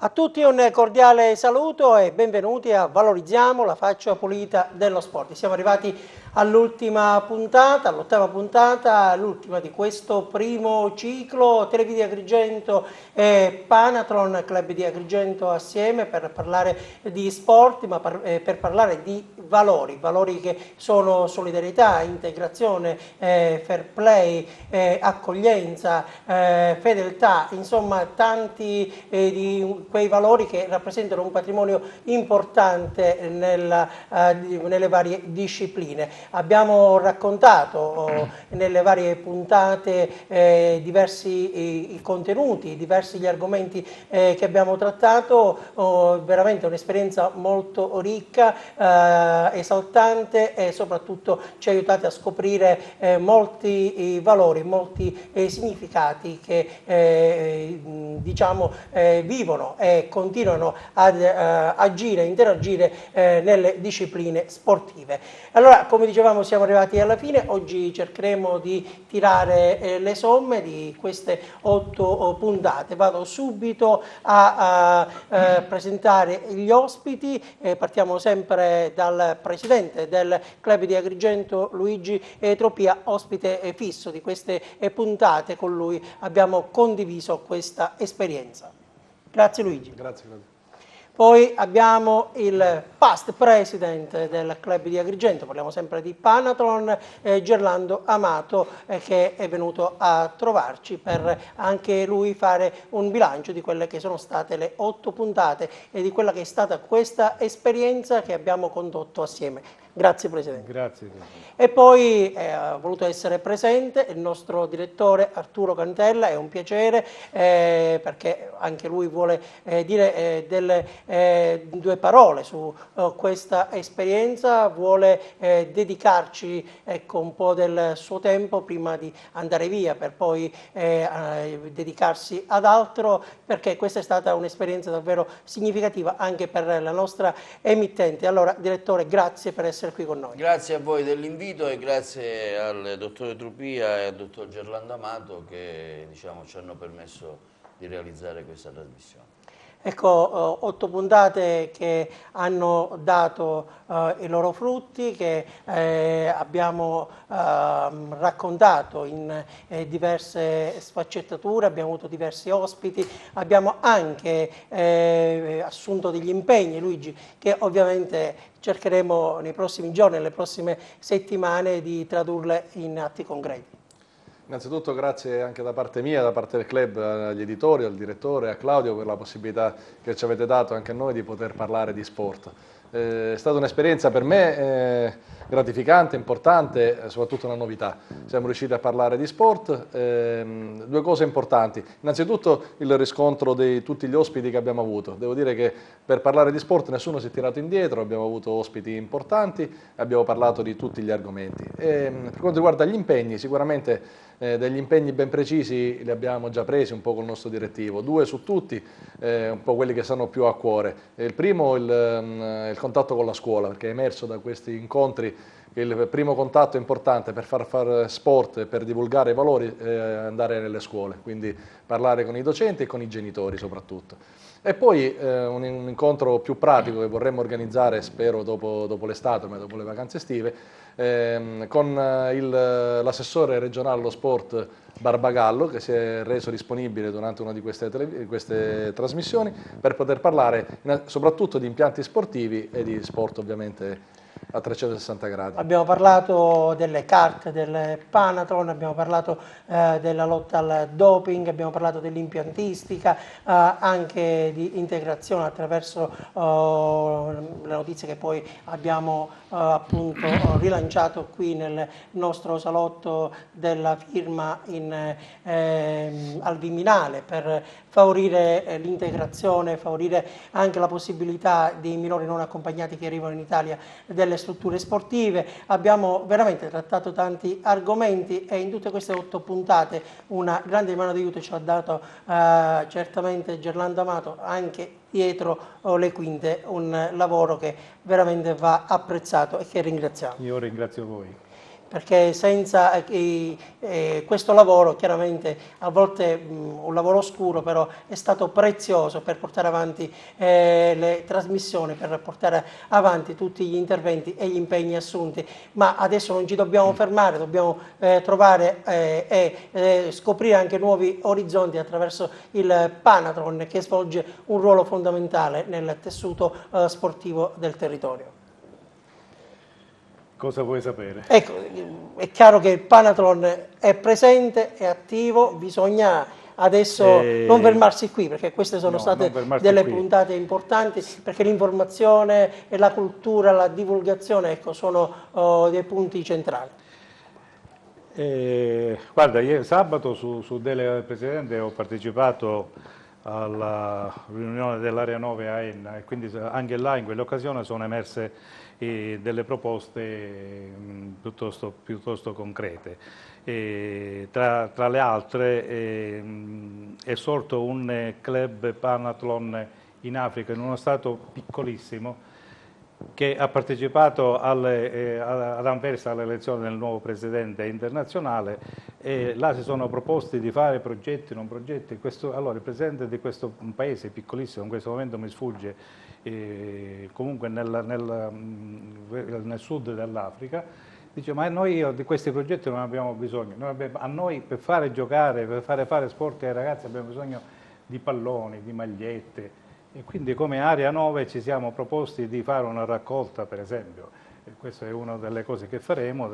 A tutti un cordiale saluto e benvenuti a Valorizziamo la faccia pulita dello sport. Siamo arrivati all'ultima puntata, all'ottava puntata, l'ultima di questo primo ciclo. Televideo Agrigento e Panathlon Club di Agrigento assieme per parlare di sport, ma per parlare di valori che sono solidarietà, integrazione, fair play, accoglienza, fedeltà, insomma tanti di quei valori che rappresentano un patrimonio importante nelle varie discipline. Abbiamo raccontato nelle varie puntate diversi contenuti, diversi gli argomenti che abbiamo trattato, veramente un'esperienza molto ricca, esaltante e soprattutto ci ha aiutato a scoprire molti valori, molti significati che diciamo vivono e continuano ad agire, interagire nelle discipline sportive. Allora, come dicevamo, siamo arrivati alla fine. Oggi cercheremo di tirare le somme di queste 8 puntate. Vado subito a presentare gli ospiti. Partiamo sempre dal presidente del club di Agrigento, Luigi Tropia, ospite fisso di queste puntate. Con lui abbiamo condiviso questa esperienza. Grazie Luigi. Grazie. Poi abbiamo il past president del club di Agrigento, parliamo sempre di Panathlon, Gerlando Amato, che è venuto a trovarci per anche lui fare un bilancio di quelle che sono state le 8 puntate e di quella che è stata questa esperienza che abbiamo condotto assieme. Grazie Presidente. Grazie. E poi ha voluto essere presente il nostro direttore Arturo Cantella, è un piacere perché anche lui vuole dire delle 2 parole su questa esperienza, vuole dedicarci un po' del suo tempo prima di andare via per poi dedicarsi ad altro, perché questa è stata un'esperienza davvero significativa anche per la nostra emittente. Allora direttore, grazie per essere qui con noi. Grazie a voi dell'invito e grazie al dottore Trupia e al dottor Gerlando Amato che ci hanno permesso di realizzare questa trasmissione. Ecco, 8 puntate che hanno dato i loro frutti, che abbiamo raccontato in diverse sfaccettature, abbiamo avuto diversi ospiti, abbiamo anche assunto degli impegni, Luigi, che ovviamente cercheremo nei prossimi giorni, nelle prossime settimane di tradurle in atti concreti. Innanzitutto grazie anche da parte mia, da parte del club, agli editori, al direttore, a Claudio per la possibilità che ci avete dato anche a noi di poter parlare di sport. È stata un'esperienza per me gratificante, importante, soprattutto una novità. Siamo riusciti a parlare di sport, 2 cose importanti. Innanzitutto il riscontro di tutti gli ospiti che abbiamo avuto. Devo dire che per parlare di sport nessuno si è tirato indietro, abbiamo avuto ospiti importanti, abbiamo parlato di tutti gli argomenti. Per quanto riguarda gli impegni, sicuramente degli impegni ben precisi li abbiamo già presi un po' con il nostro direttivo, 2 su tutti, un po' quelli che stanno più a cuore. Il primo il contatto con la scuola, perché è emerso da questi incontri che il primo contatto importante per far fare sport, per divulgare i valori, è andare nelle scuole, quindi parlare con i docenti e con i genitori soprattutto. E poi un incontro più pratico che vorremmo organizzare, spero dopo l'estate, ma dopo le vacanze estive, con l'assessore regionale allo sport Barbagallo, che si è reso disponibile durante una di queste trasmissioni per poter parlare soprattutto di impianti sportivi e di sport ovviamente a 360 gradi. Abbiamo parlato delle carte del Panathlon, abbiamo parlato della lotta al doping, abbiamo parlato dell'impiantistica, anche di integrazione attraverso le notizie che poi abbiamo appunto rilanciato qui nel nostro salotto della firma al Viminale per favorire l'integrazione, favorire anche la possibilità dei minori non accompagnati che arrivano in Italia delle strutture sportive. Abbiamo veramente trattato tanti argomenti e in tutte queste 8 puntate una grande mano di aiuto ci ha dato certamente Gerlando Amato, anche dietro le quinte, un lavoro che veramente va apprezzato e che ringraziamo. Io ringrazio voi. perché senza questo lavoro, chiaramente a volte un lavoro oscuro, però è stato prezioso per portare avanti le trasmissioni, per portare avanti tutti gli interventi e gli impegni assunti, ma adesso non ci dobbiamo fermare, dobbiamo trovare e scoprire anche nuovi orizzonti attraverso il Panathlon, che svolge un ruolo fondamentale nel tessuto sportivo del territorio. Cosa vuoi sapere? Ecco, è chiaro che il Panathlon è presente, è attivo, bisogna adesso non fermarsi qui, perché queste sono state delle puntate importanti, perché l'informazione e la cultura, la divulgazione, ecco, sono dei punti centrali. Guarda, ieri sabato su delega del Presidente ho partecipato alla riunione dell'area 9 a Enna, e quindi anche là in quell'occasione sono emerse delle proposte piuttosto concrete. Tra le altre è sorto un club Panathlon in Africa, in uno stato piccolissimo, che ha partecipato ad Anversa all'elezione del nuovo presidente internazionale, e là si sono proposti di fare progetti, non progetti. Allora il presidente di questo paese piccolissimo, in questo momento mi sfugge, comunque nel sud dell'Africa, dice: ma noi di questi progetti non abbiamo bisogno, a noi per fare giocare, per fare sport ai ragazzi abbiamo bisogno di palloni, di magliette. E quindi come Area 9 ci siamo proposti di fare una raccolta, per esempio, e questa è una delle cose che faremo,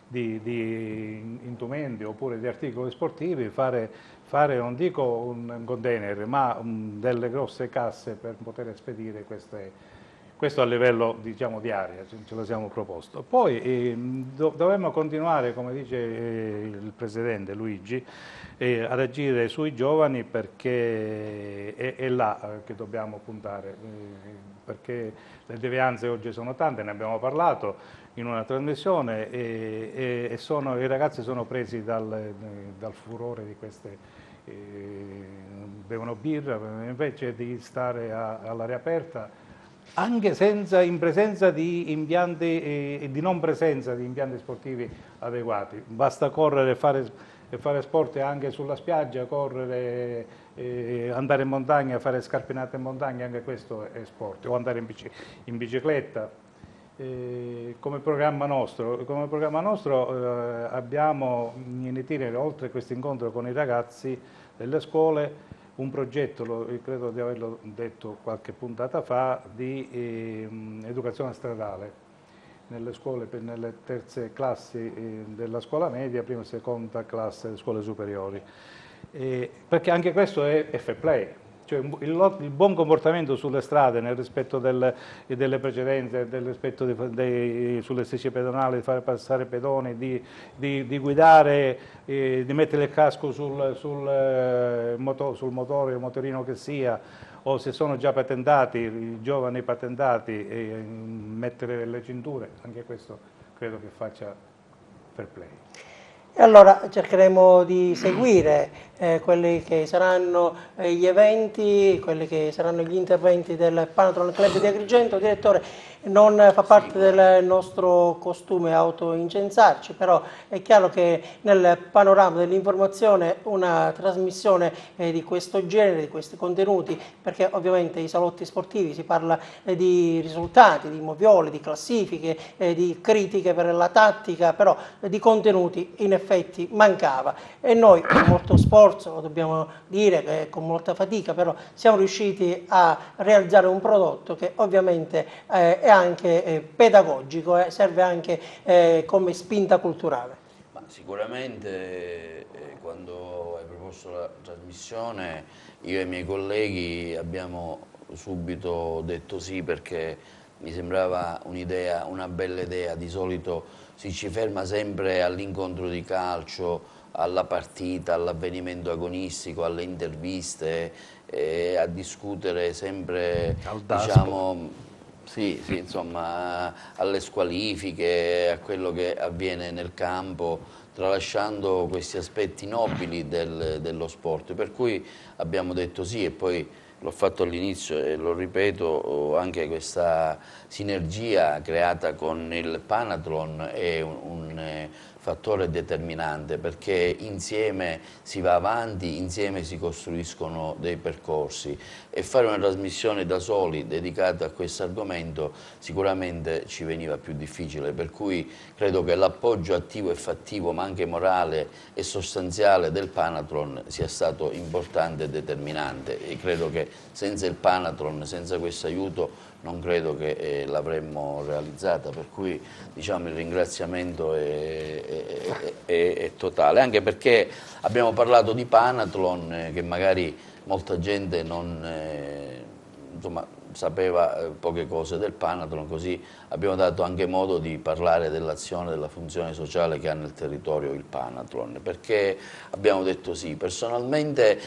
di indumenti oppure di articoli sportivi, fare non dico un container, ma delle grosse casse per poter spedire questo a livello, diciamo, di area, ce lo siamo proposto. Poi dovremmo continuare, come dice il Presidente Luigi, ad agire sui giovani, perché è là che dobbiamo puntare, perché le devianze oggi sono tante, ne abbiamo parlato in una trasmissione, e i ragazzi sono presi dal furore di queste, bevono birra invece di stare all'aria aperta, anche in presenza di impianti, di non presenza di impianti sportivi adeguati. Basta correre e fare sport anche sulla spiaggia, correre, andare in montagna, fare scarpinate in montagna, anche questo è sport, o andare in bicicletta. Come programma nostro abbiamo in itinere, oltre a questo incontro con i ragazzi delle scuole, un progetto, credo di averlo detto qualche puntata fa, di educazione stradale nelle scuole, nelle terze classi della scuola media, prima e seconda classe delle scuole superiori, perché anche questo è fair play, cioè il buon comportamento sulle strade, nel rispetto delle precedenze, nel rispetto sulle strisce pedonali, di fare passare pedoni, di guidare, di mettere il casco sul motore o motorino che sia, o se sono già patentati, i giovani patentati, mettere le cinture, anche questo credo che faccia fair play. E allora cercheremo di seguire quelli che saranno gli eventi, quelli che saranno gli interventi del Panathlon Club di Agrigento. Direttore, non fa parte del nostro costume autoincensarci, però è chiaro che nel panorama dell'informazione una trasmissione di questo genere, di questi contenuti, perché ovviamente i salotti sportivi si parla di risultati, di movioli, di classifiche, di critiche per la tattica, però di contenuti in effetti mancava, e noi con molto sforzo, lo dobbiamo dire, con molta fatica, però siamo riusciti a realizzare un prodotto che ovviamente è anche pedagogico, serve anche come spinta culturale. Ma sicuramente quando hai proposto la trasmissione, io e i miei colleghi abbiamo subito detto sì, perché mi sembrava un'idea, una bella idea. Di solito si ci ferma sempre all'incontro di calcio, alla partita, all'avvenimento agonistico, alle interviste, a discutere sempre, diciamo, sì, insomma, alle squalifiche, a quello che avviene nel campo, tralasciando questi aspetti nobili dello sport, per cui abbiamo detto sì, e poi l'ho fatto all'inizio e lo ripeto, anche questa sinergia creata con il Panathlon è un fattore determinante, perché insieme si va avanti, insieme si costruiscono dei percorsi, e fare una trasmissione da soli dedicata a questo argomento sicuramente ci veniva più difficile, per cui credo che l'appoggio attivo e fattivo, ma anche morale e sostanziale del Panathlon sia stato importante e determinante, e credo che senza il Panathlon, senza questo aiuto, non credo che l'avremmo realizzata, per cui diciamo, il ringraziamento è totale, anche perché abbiamo parlato di Panathlon, che magari molta gente non insomma, sapeva poche cose del Panathlon, così abbiamo dato anche modo di parlare dell'azione, della funzione sociale che ha nel territorio il Panathlon, perché abbiamo detto sì. Personalmente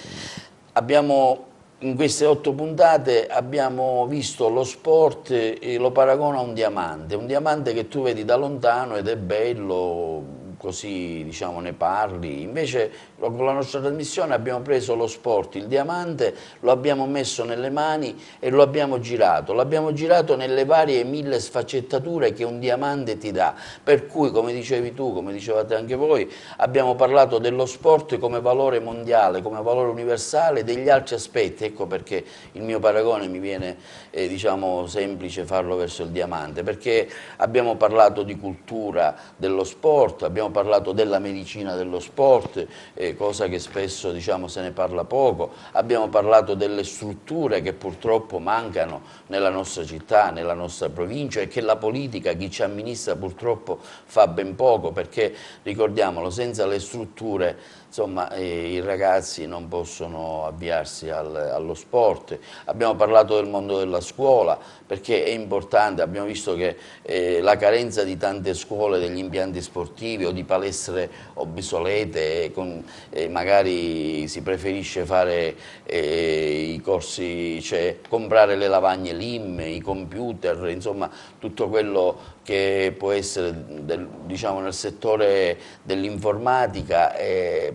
in queste 8 puntate abbiamo visto lo sport e lo paragono a un diamante che tu vedi da lontano ed è bello, così diciamo ne parli. Invece con la nostra trasmissione abbiamo preso lo sport, il diamante, lo abbiamo messo nelle mani e lo abbiamo girato nelle varie 1000 sfaccettature che un diamante ti dà, per cui, come dicevi tu, come dicevate anche voi, abbiamo parlato dello sport come valore mondiale, come valore universale, degli altri aspetti. Ecco perché il mio paragone mi viene diciamo semplice farlo verso il diamante, perché abbiamo parlato di cultura dello sport, abbiamo parlato della medicina dello sport, cosa che spesso diciamo se ne parla poco, abbiamo parlato delle strutture che purtroppo mancano nella nostra città, nella nostra provincia, e che la politica, chi ci amministra purtroppo fa ben poco, perché ricordiamolo, senza le strutture insomma, i ragazzi non possono avviarsi allo sport. Abbiamo parlato del mondo della scuola, perché è importante, abbiamo visto che la carenza di tante scuole, degli impianti sportivi o di palestre obsolete, magari si preferisce fare i corsi, cioè comprare le lavagne LIM, i computer, insomma tutto quello che può essere diciamo, nel settore dell'informatica,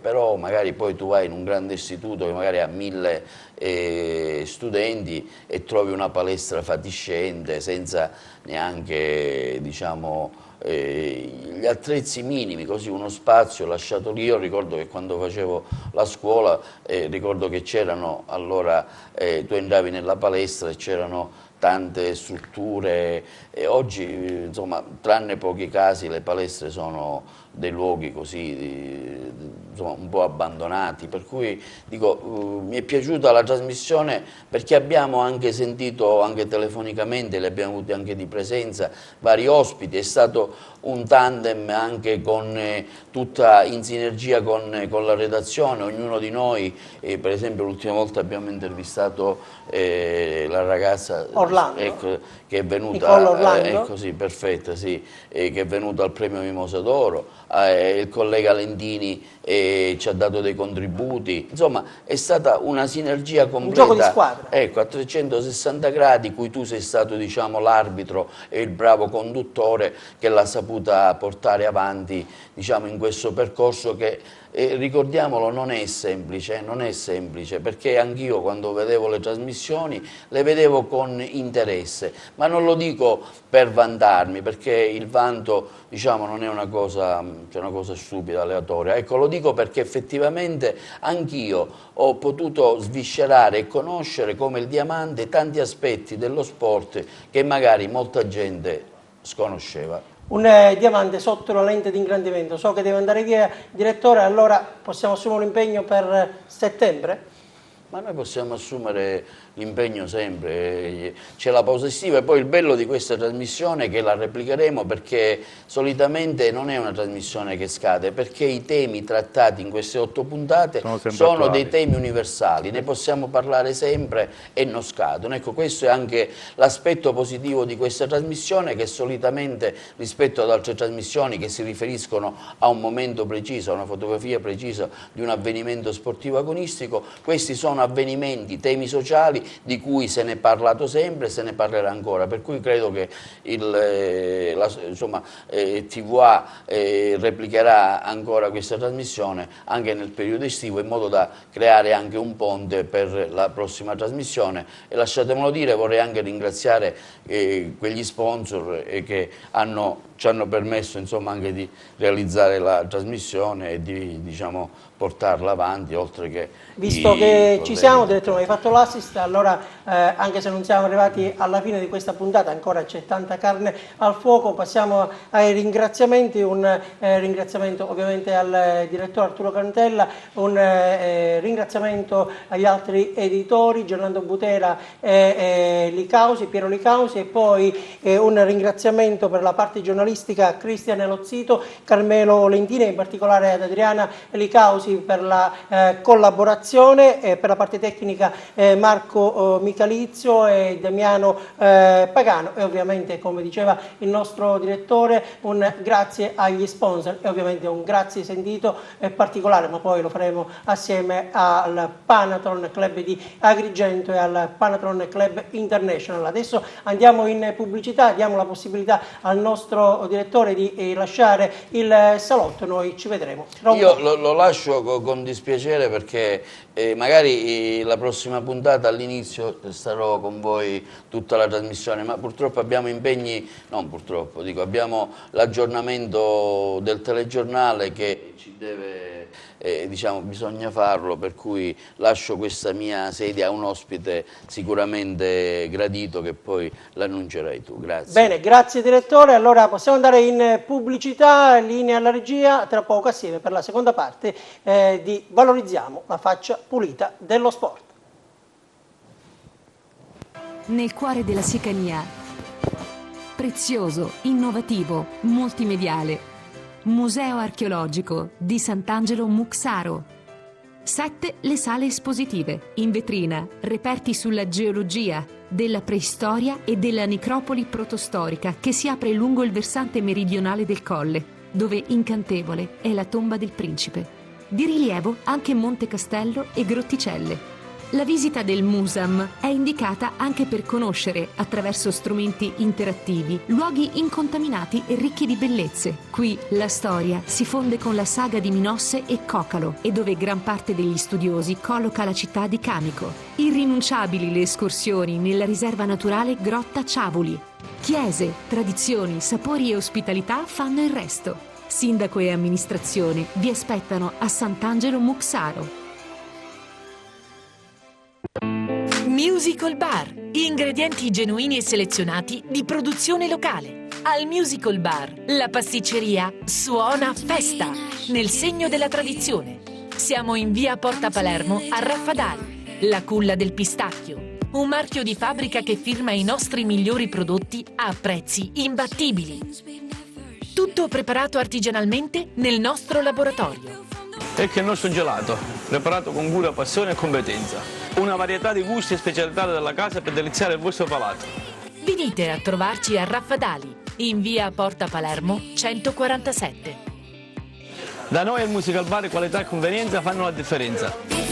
però magari poi tu vai in un grande istituto che magari ha 1000 studenti e trovi una palestra fatiscente senza neanche diciamo, gli attrezzi minimi, così uno spazio lasciato lì. Io ricordo che quando facevo la scuola, ricordo che c'erano allora, tu entravi nella palestra e c'erano tante strutture, e oggi insomma tranne pochi casi le palestre sono dei luoghi così insomma, un po' abbandonati, per cui dico mi è piaciuta la trasmissione perché abbiamo anche sentito anche telefonicamente, li abbiamo avuti anche di presenza vari ospiti, è stato un tandem anche con tutta in sinergia con la redazione, ognuno di noi, per esempio l'ultima volta abbiamo intervistato la ragazza Orlando, ecco, che è venuta, Orlando. Sì, perfetta, sì, che è venuta al premio Mimosa d'Oro, il collega Lentini ci ha dato dei contributi, insomma è stata una sinergia completa, un gioco di squadra, ecco, a 360 gradi, cui tu sei stato diciamo l'arbitro e il bravo conduttore che l'ha saputa portare avanti diciamo in questo percorso che ricordiamolo non è semplice, perché anch'io quando vedevo le trasmissioni le vedevo con interesse, ma non lo dico per vantarmi, perché il vanto diciamo non è una cosa, cioè una cosa stupida, aleatoria, ecco, lo dico perché effettivamente anch'io ho potuto sviscerare e conoscere come il diamante tanti aspetti dello sport che magari molta gente sconosceva. un diamante sotto la lente di ingrandimento. So che deve andare via, direttore, allora possiamo assumere un impegno per settembre? Ma noi possiamo assumere l'impegno sempre, c'è la pausa estiva, e poi il bello di questa trasmissione è che la replicheremo, perché solitamente non è una trasmissione che scade, perché i temi trattati in queste 8 puntate sono dei temi universali, ne possiamo parlare sempre e non scadono. Ecco, questo è anche l'aspetto positivo di questa trasmissione, che solitamente rispetto ad altre trasmissioni che si riferiscono a un momento preciso, a una fotografia precisa di un avvenimento sportivo agonistico, questi sono avvenimenti, temi sociali di cui se ne è parlato sempre e se ne parlerà ancora, per cui credo che TVA replicherà ancora questa trasmissione anche nel periodo estivo, in modo da creare anche un ponte per la prossima trasmissione. E lasciatemelo dire, vorrei anche ringraziare quegli sponsor che ci hanno permesso, insomma, anche di realizzare la trasmissione e di, diciamo, portarla avanti, oltre che visto che ci siamo, direttore, hai fatto l'assist, allora anche se non siamo arrivati alla fine di questa puntata, ancora c'è tanta carne al fuoco, passiamo ai ringraziamenti. Un ringraziamento ovviamente al direttore Arturo Cantella, un ringraziamento agli altri editori, Gerlando Butera e Piero Licausi, e poi un ringraziamento per la parte giornalistica a Cristian Elozzito, Carmelo Lentini e in particolare ad Adriana Licausi per la collaborazione, per la parte tecnica Marco Michalizio e Damiano Pagano, e ovviamente, come diceva il nostro direttore, un grazie agli sponsor e ovviamente un grazie sentito e particolare, ma poi lo faremo assieme al Panathlon Club di Agrigento e al Panathlon Club International. Adesso andiamo in pubblicità, diamo la possibilità al nostro direttore di lasciare il salotto, noi ci vedremo. Io lo lascio con dispiacere, perché magari la prossima puntata all'inizio starò con voi tutta la trasmissione, ma purtroppo abbiamo impegni, non purtroppo, dico, abbiamo l'aggiornamento del telegiornale che ci deve, diciamo, bisogna farlo, per cui lascio questa mia sedia a un ospite sicuramente gradito, che poi l'annuncerai tu. Grazie. Bene, grazie direttore. Allora possiamo andare in pubblicità, linea alla regia, tra poco assieme per la seconda parte di Valorizziamo la faccia pulita dello sport. Nel cuore della Sicania, prezioso, innovativo, multimediale, Museo archeologico di Sant'Angelo Muxaro. 7 le sale espositive, in vetrina reperti sulla geologia, della preistoria e della necropoli protostorica che si apre lungo il versante meridionale del colle, dove incantevole è la tomba del principe. Di rilievo anche Monte Castello e Grotticelle. La visita del Musam è indicata anche per conoscere, attraverso strumenti interattivi, luoghi incontaminati e ricchi di bellezze. Qui la storia si fonde con la saga di Minosse e Cocalo, e dove gran parte degli studiosi colloca la città di Camico. Irrinunciabili le escursioni nella riserva naturale Grotta Ciavoli. Chiese, tradizioni, sapori e ospitalità fanno il resto. Sindaco e amministrazione vi aspettano a Sant'Angelo Muxaro. Musical Bar, ingredienti genuini e selezionati di produzione locale. Al Musical Bar, la pasticceria suona festa, nel segno della tradizione. Siamo in via Porta Palermo a Raffadali, la culla del pistacchio, un marchio di fabbrica che firma i nostri migliori prodotti a prezzi imbattibili. Tutto preparato artigianalmente nel nostro laboratorio. Ecco il nostro gelato, preparato con cura, passione e competenza. Una varietà di gusti e specialità della casa per deliziare il vostro palato. Venite a trovarci a Raffadali, in via Porta Palermo 147. Da noi al Musical Bar qualità e convenienza fanno la differenza.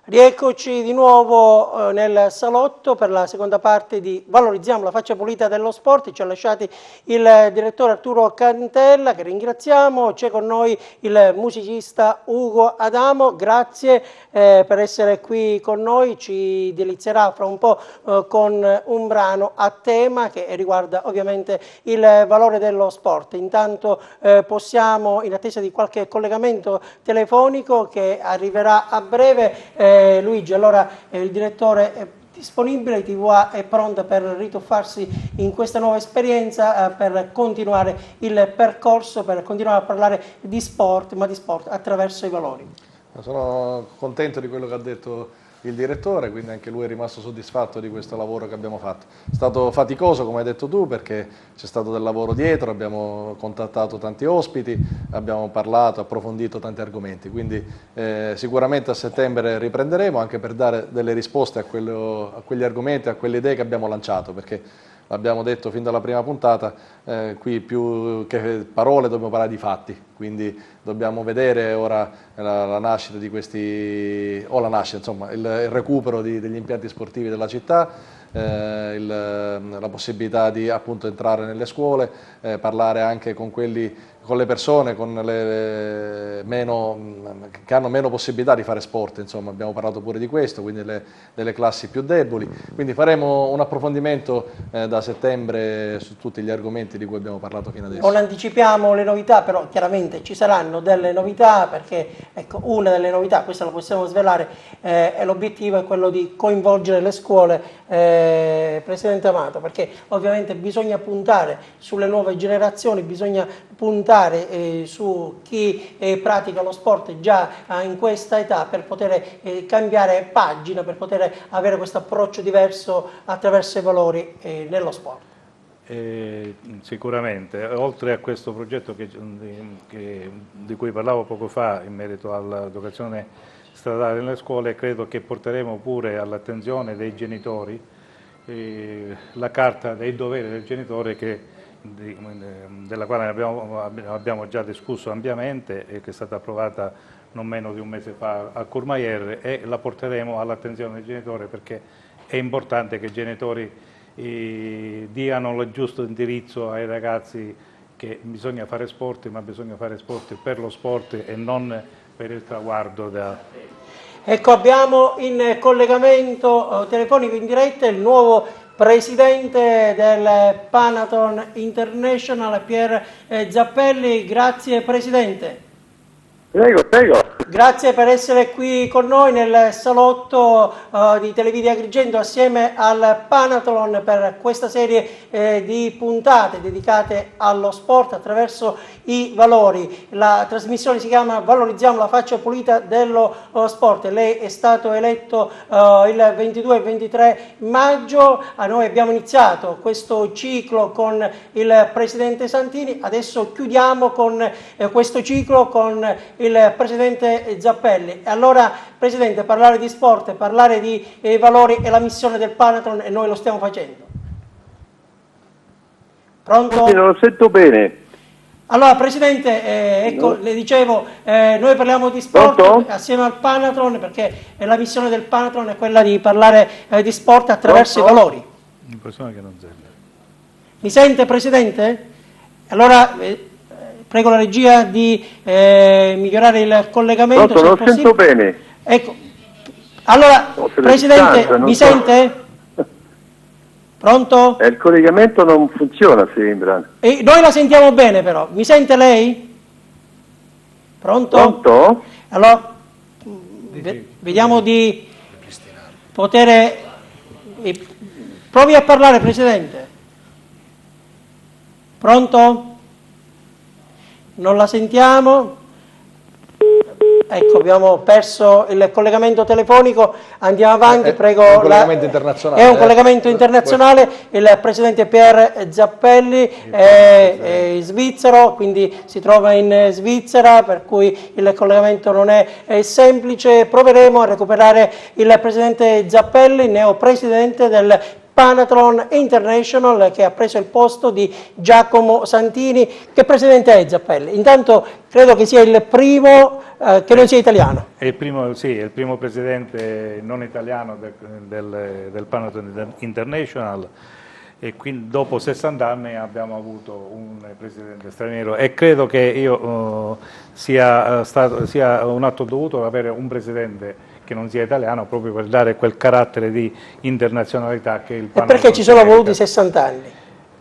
Rieccoci di nuovo nel salotto per la seconda parte di Valorizziamo la faccia pulita dello sport. Ci ha lasciati il direttore Arturo Cantella, che ringraziamo. C'è con noi il musicista Ugo Adamo, grazie per essere qui con noi. Ci delizierà fra un po' con un brano a tema che riguarda ovviamente il valore dello sport. Intanto possiamo, in attesa di qualche collegamento telefonico che arriverà a breve, Luigi, allora il direttore è disponibile, TVA è pronta per rituffarsi in questa nuova esperienza, per continuare il percorso, per continuare a parlare di sport, ma di sport attraverso i valori. Sono contento di quello che ha detto il direttore, quindi anche lui è rimasto soddisfatto di questo lavoro che abbiamo fatto. È stato faticoso, come hai detto tu, perché c'è stato del lavoro dietro, abbiamo contattato tanti ospiti, abbiamo parlato, approfondito tanti argomenti, quindi sicuramente a settembre riprenderemo anche per dare delle risposte a quegli argomenti, a quelle idee che abbiamo lanciato, perché l'abbiamo detto fin dalla prima puntata, qui più che parole dobbiamo parlare di fatti, quindi dobbiamo vedere ora la nascita di questi, o la nascita, insomma, il recupero degli impianti sportivi della città, la possibilità di appunto entrare nelle scuole, parlare anche con le persone che hanno meno possibilità di fare sport, insomma, abbiamo parlato pure di questo, quindi delle classi più deboli, quindi faremo un approfondimento da settembre su tutti gli argomenti di cui abbiamo parlato fino adesso. Non anticipiamo le novità, però chiaramente ci saranno delle novità, perché ecco, una delle novità, questa la possiamo svelare, l'obiettivo è quello di coinvolgere le scuole, Presidente Amato, perché ovviamente bisogna puntare sulle nuove generazioni, bisogna puntare su chi pratica lo sport già in questa età, per poter cambiare pagina, per poter avere questo approccio diverso attraverso i valori nello sport. Sicuramente, oltre a questo progetto di cui parlavo poco fa in merito all'educazione stradale nelle scuole, credo che porteremo pure all'attenzione dei genitori la carta dei doveri del genitore, della quale abbiamo già discusso ampiamente e che è stata approvata non meno di un mese fa a Courmayeur, e la porteremo all'attenzione dei genitori, perché è importante che i genitori diano il giusto indirizzo ai ragazzi che bisogna fare sport, ma bisogna fare sport per lo sport e non per il traguardo. Ecco, abbiamo in collegamento telefonico in diretta il nuovo presidente del Panathon International, Pier Zappelli. Grazie Presidente. Prego, prego. Grazie per essere qui con noi nel salotto di Televisione Agrigento assieme al Panathon per questa serie di puntate dedicate allo sport attraverso i valori. La trasmissione si chiama Valorizziamo la faccia pulita dello sport. Lei è stato eletto il 22 e 23 maggio. Noi abbiamo iniziato questo ciclo con il Presidente Santini, adesso chiudiamo con questo ciclo con il Presidente Zappelli. Allora, Presidente, parlare di sport, parlare di valori è la missione del Panathon e noi lo stiamo facendo. Pronto? Non lo sento bene. Allora, Presidente, ecco, no. Le dicevo, noi parliamo di sport. Pronto? Assieme al Panathon, perché la missione del Panathon è quella di parlare di sport attraverso i valori. Che non sente. Mi sente, Presidente? Allora, prego la regia di migliorare il collegamento. Pronto, non sento bene. Ecco. Allora, Presidente, mi sente? Pronto? Il collegamento non funziona, sembra. Noi la sentiamo bene però. Mi sente lei? Pronto? Pronto? Allora, vediamo di poter... provi a parlare, Presidente. Pronto? Non la sentiamo. Ecco, abbiamo perso il collegamento telefonico, andiamo avanti, prego. È un collegamento internazionale. È un collegamento internazionale, il Presidente Pier Zappelli è svizzero, quindi si trova in Svizzera, per cui il collegamento non è semplice. Proveremo a recuperare il Presidente Zappelli, neopresidente del Panathon International, che ha preso il posto di Giacomo Santini. Che presidente è Zappelli? Intanto credo che sia il primo che non sia italiano. È il primo presidente non italiano del Panathon International, e quindi dopo 60 anni abbiamo avuto un presidente straniero, e credo che sia un atto dovuto avere un presidente che non sia italiano, proprio per dare quel carattere di internazionalità che il Panathon. E perché ci sono voluti 60 anni?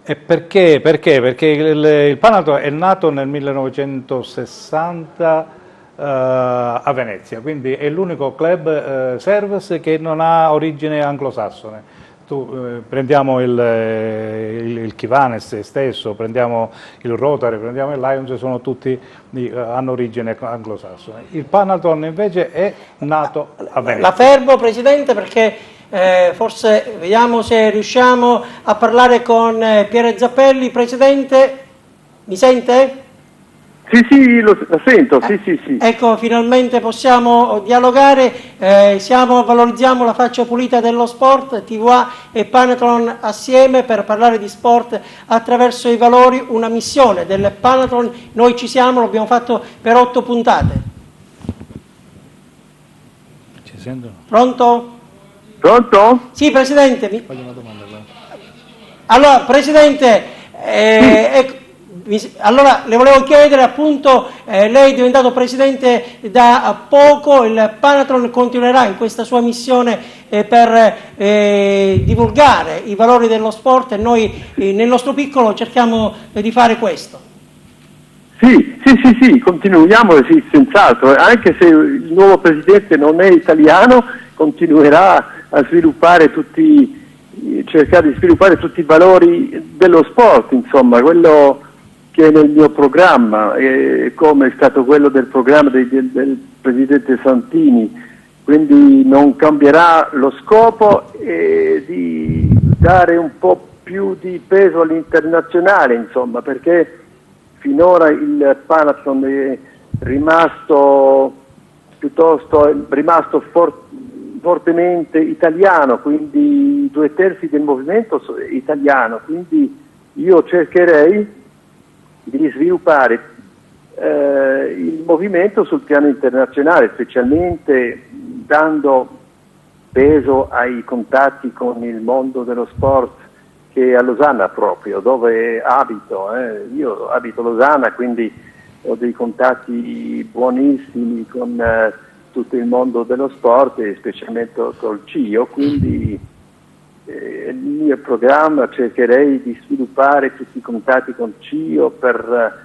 E perché? Perché il Panathon è nato nel 1960 a Venezia, quindi è l'unico club service che non ha origine anglosassone. Prendiamo il Kiwanis stesso, prendiamo il Rotary, prendiamo il Lions, sono tutti hanno origine anglosassone. Il Panathon invece è nato a Venezia. La fermo, Presidente, perché forse vediamo se riusciamo a parlare con Pier Zappelli. Presidente, mi sente? Sì, lo sento, sì. Ecco, finalmente possiamo dialogare, valorizziamo la faccia pulita dello sport, TVA e Panathlon assieme per parlare di sport attraverso i valori, una missione del Panathlon, noi ci siamo, l'abbiamo fatto per 8 puntate. Ci sentono? Pronto? Pronto? Sì, Presidente. Voglio una domanda. Allora, Presidente, allora le volevo chiedere appunto, lei è diventato Presidente da poco, il Panathlon continuerà in questa sua missione per divulgare i valori dello sport e noi nel nostro piccolo cerchiamo di fare questo. Sì, continuiamo, sì, senz'altro, anche se il nuovo Presidente non è italiano, continuerà a cercare di sviluppare tutti i valori dello sport, insomma, quello che è nel mio programma, come è stato quello del programma del Presidente Santini, quindi non cambierà lo scopo di dare un po' più di peso all'internazionale, insomma, perché finora il Panathlon è rimasto fortemente italiano, quindi 2/3 del movimento è italiano, quindi io cercherei di sviluppare il movimento sul piano internazionale, specialmente dando peso ai contatti con il mondo dello sport, che è a Losanna proprio, dove abito. Io abito a Losanna, quindi ho dei contatti buonissimi con tutto il mondo dello sport e specialmente col CIO, quindi nel mio programma cercherei di sviluppare tutti i contatti con CIO per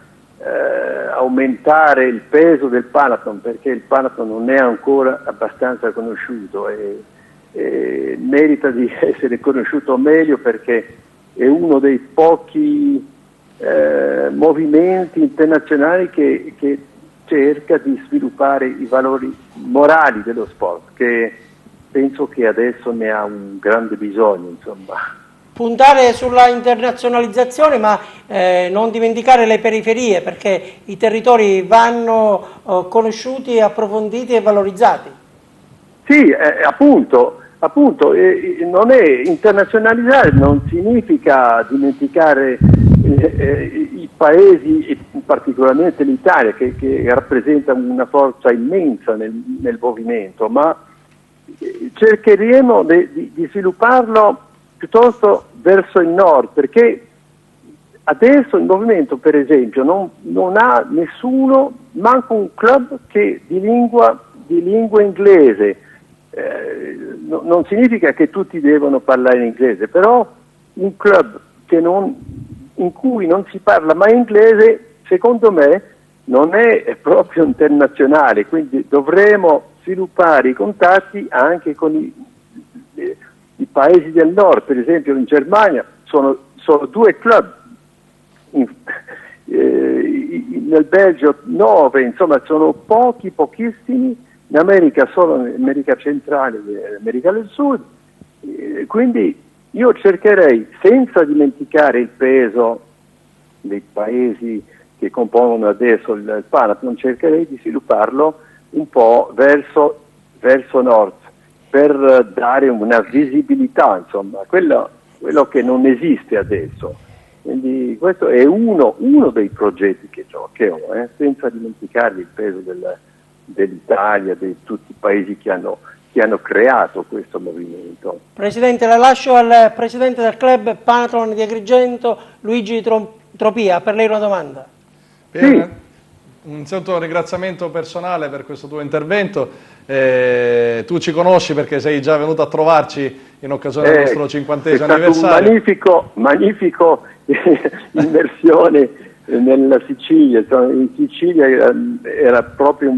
aumentare il peso del Panathlon, perché il Panathlon non è ancora abbastanza conosciuto e merita di essere conosciuto meglio, perché è uno dei pochi movimenti internazionali che cerca di sviluppare i valori morali dello sport, che penso che adesso ne ha un grande bisogno, insomma. Puntare sulla internazionalizzazione, ma non dimenticare le periferie, perché i territori vanno conosciuti, approfonditi e valorizzati. Sì, appunto, non è internazionalizzare, non significa dimenticare i paesi, particolarmente l'Italia, che rappresenta una forza immensa nel movimento, ma cercheremo di svilupparlo piuttosto verso il nord, perché adesso il movimento, per esempio, non ha nessuno, manco un club che di lingua inglese. Non significa che tutti devono parlare in inglese, però un club in cui non si parla mai inglese, secondo me, non è proprio internazionale, quindi dovremo sviluppare i contatti anche con i paesi del nord. Per esempio in Germania sono 2 club, nel Belgio 9, insomma sono pochissimi, in America solo in America centrale e America del Sud, quindi io cercherei, senza dimenticare il peso dei paesi che compongono adesso il Panathlon, cercherei di svilupparlo un po' verso nord, per dare una visibilità, insomma, quello che non esiste adesso. Quindi questo è uno dei progetti che ho, senza dimenticare il peso dell'Italia, di tutti i paesi che hanno creato questo movimento. Presidente, la lascio al Presidente del Club Panathlon di Agrigento, Luigi Tropia, per lei una domanda. Sì. Un saluto, ringraziamento personale per questo tuo intervento. Tu ci conosci perché sei già venuto a trovarci in occasione del nostro 50° anniversario. È stato un magnifico immersione nella Sicilia. In Sicilia era proprio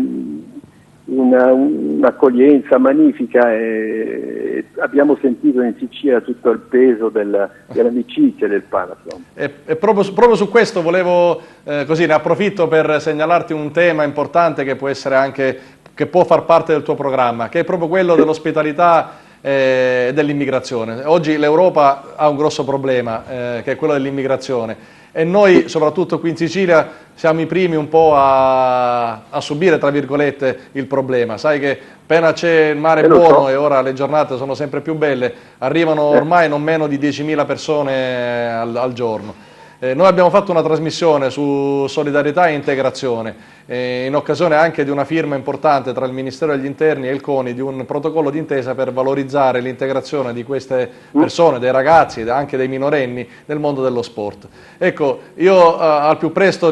un'accoglienza magnifica e abbiamo sentito in Sicilia tutto il peso dell'amicizia del Panathlon. E proprio su questo volevo, così ne approfitto per segnalarti un tema importante che può essere anche, che può far parte del tuo programma, che è proprio quello dell'ospitalità e dell'immigrazione. Oggi l'Europa ha un grosso problema, che è quello dell'immigrazione, e noi soprattutto qui in Sicilia siamo i primi un po' a subire, tra virgolette, il problema. Sai che appena c'è il mare buono e ora le giornate sono sempre più belle, arrivano ormai non meno di 10.000 persone al giorno. Noi abbiamo fatto una trasmissione su solidarietà e integrazione, in occasione anche di una firma importante tra il Ministero degli Interni e il CONI di un protocollo d'intesa per valorizzare l'integrazione di queste persone, dei ragazzi, anche dei minorenni, nel mondo dello sport. Ecco, io al più presto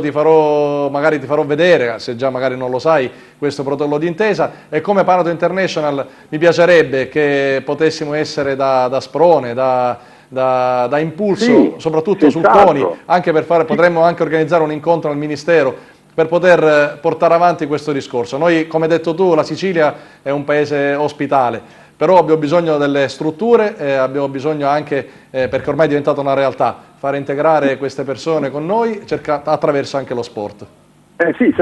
magari ti farò vedere, se già magari non lo sai, questo protocollo d'intesa, e come Panato International mi piacerebbe che potessimo essere da sprone, da impulso, sì, soprattutto sul CONI, anche potremmo anche organizzare un incontro al Ministero per poter portare avanti questo discorso. Noi, come hai detto tu, la Sicilia è un paese ospitale, però abbiamo bisogno delle strutture e abbiamo bisogno anche, perché ormai è diventata una realtà, fare integrare queste persone con noi attraverso anche lo sport. Sì,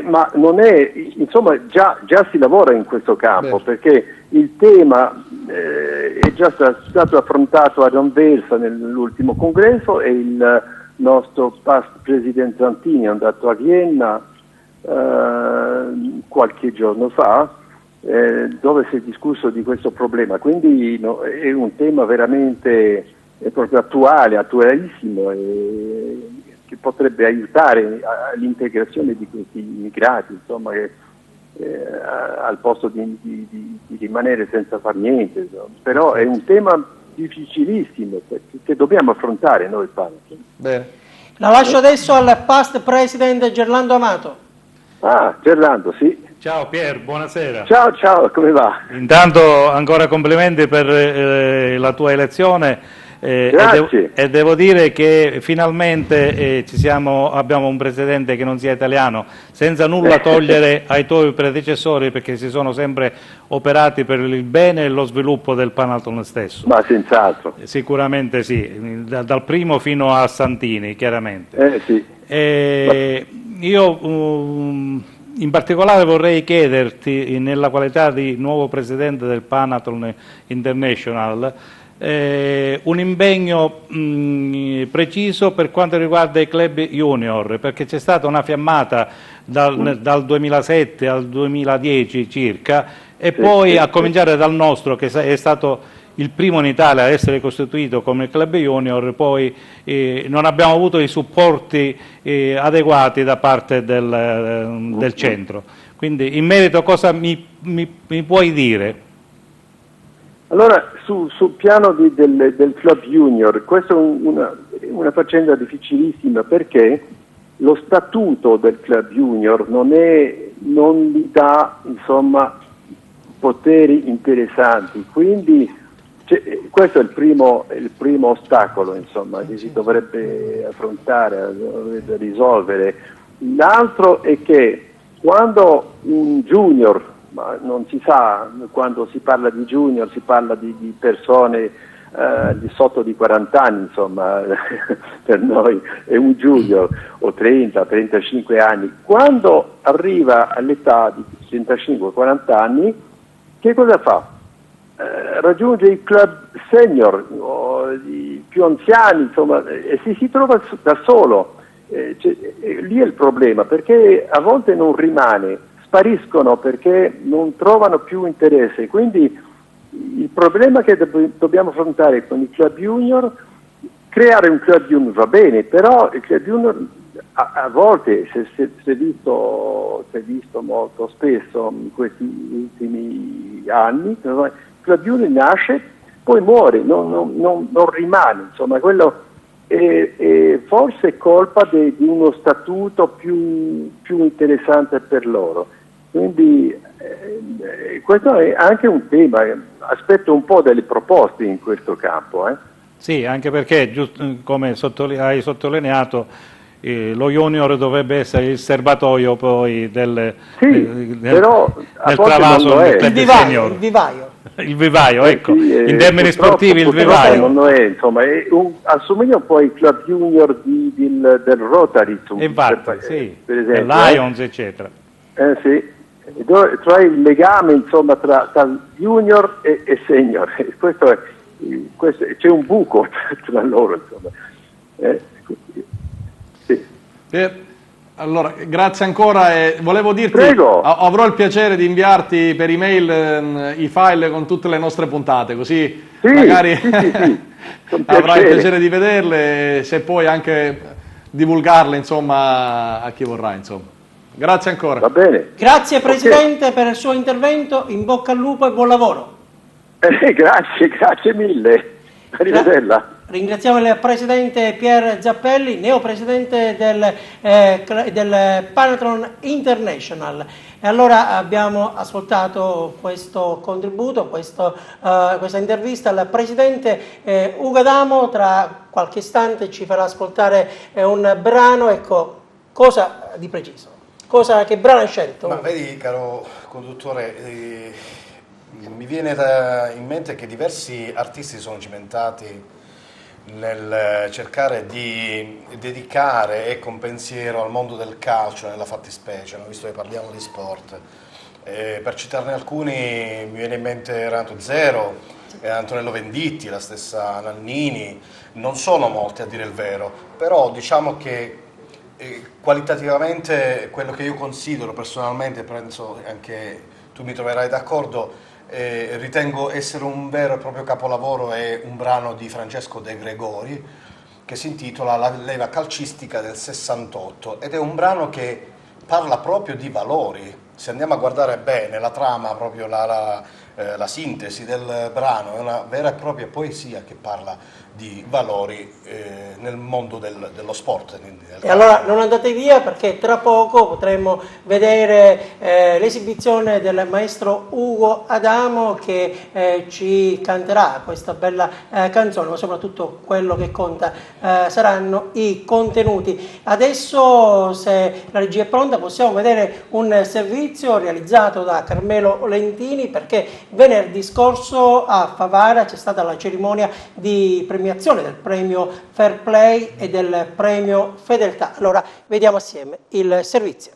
ma non è, insomma, già si lavora in questo campo, perché il tema è già stato affrontato ad Anversa nell'ultimo congresso e il nostro past presidente Zantini è andato a Vienna qualche giorno fa, dove si è discusso di questo problema, quindi è un tema veramente proprio attualissimo che potrebbe aiutare all'integrazione di questi immigrati, insomma, al posto di rimanere senza far niente, insomma. Però è un tema difficilissimo che dobbiamo affrontare noi Panato. Bene. La lascio adesso al past presidente Gerlando Amato. Ah, Gerlando, sì. Ciao Pier, buonasera. Ciao, come va? Intanto ancora complimenti per la tua elezione. Grazie. E devo dire che finalmente abbiamo un presidente che non sia italiano, senza nulla togliere ai tuoi predecessori, perché si sono sempre operati per il bene e lo sviluppo del Panathon stesso. Ma senz'altro. Sicuramente sì, dal primo fino a Santini, chiaramente. Sì. Io in particolare vorrei chiederti, nella qualità di nuovo presidente del Panathon International, un impegno preciso per quanto riguarda i club junior, perché c'è stata una fiammata dal 2007 al 2010 circa, e poi a cominciare dal nostro, che è stato il primo in Italia a essere costituito come club junior, poi non abbiamo avuto i supporti adeguati da parte del centro. Quindi in merito cosa mi puoi dire? Allora, sul piano del club junior, questa è una faccenda difficilissima, perché lo statuto del club junior non gli dà, insomma, poteri interessanti, quindi questo è il primo ostacolo, insomma, che si dovrebbe affrontare, dovrebbe risolvere. L'altro è che quando un junior, ma non si sa, quando si parla di junior si parla di persone di sotto di 40 anni, insomma, per noi è un junior, o 30-35 anni. Quando arriva all'età di 35-40 anni, che cosa fa? Raggiunge il club senior, o i più anziani, insomma, e si trova da solo. Lì è il problema, perché a volte non rimane, spariscono perché non trovano più interesse. Quindi il problema che dobbiamo affrontare con i club junior, creare un club junior va bene, però il club junior a volte si è visto molto spesso in questi ultimi anni, il club junior nasce, poi muore, non rimane, insomma, quello è forse colpa di uno statuto più interessante per loro. Quindi questo è anche un tema, aspetto un po' delle proposte in questo campo. Sì, anche perché, come hai sottolineato, lo junior dovrebbe essere il serbatoio poi del travaso del club senior. Il vivaio, ecco, in termini sportivi il vivaio. Non è, insomma, assomiglia un po' ai club junior del Rotary, infatti, sì, per esempio, Lions, eccetera. Sì. Cioè il legame, insomma, tra junior e senior, questo c'è un buco tra loro, insomma. Sì. Allora, grazie ancora e volevo dirti, Prego. avrò il piacere di inviarti per email i file con tutte le nostre puntate, così Sì, magari sì. Con avrai il piacere. piacere di vederle e se puoi anche divulgarle, insomma, a chi vorrà, insomma. Grazie ancora. Va bene. Grazie Presidente per il suo intervento, in bocca al lupo e buon lavoro. Grazie mille. Arrivederla. Ringraziamo il Presidente Pier Zappelli, neopresidente del Panathlon International. E allora abbiamo ascoltato questo contributo, questa intervista al Presidente Ugo Adamo. Tra qualche istante ci farà ascoltare un brano. Ecco, cosa di preciso? Che brano hai scelto? Ma vedi, caro conduttore, mi viene in mente che diversi artisti sono cimentati nel cercare di dedicare un pensiero al mondo del calcio nella fattispecie, no? Visto che parliamo di sport. Per citarne alcuni mi viene in mente Renato Zero, Antonello Venditti, la stessa Nannini, non sono molti a dire il vero, però diciamo che qualitativamente quello che io considero personalmente, penso anche tu mi troverai d'accordo, ritengo essere un vero e proprio capolavoro è un brano di Francesco De Gregori che si intitola La leva calcistica del 68 ed è un brano che parla proprio di valori. Se andiamo a guardare bene la trama, proprio la sintesi del brano, è una vera e propria poesia che parla di valori nel mondo dello sport. E allora non andate via perché tra poco potremo vedere l'esibizione del maestro Ugo Adamo che ci canterà questa bella canzone, ma soprattutto quello che conta saranno i contenuti. Adesso, se la regia è pronta, possiamo vedere un servizio realizzato da Carmelo Lentini, perché venerdì scorso a Favara c'è stata la cerimonia di premiazione del premio Fair Play e del premio Fedeltà. Allora vediamo assieme il servizio.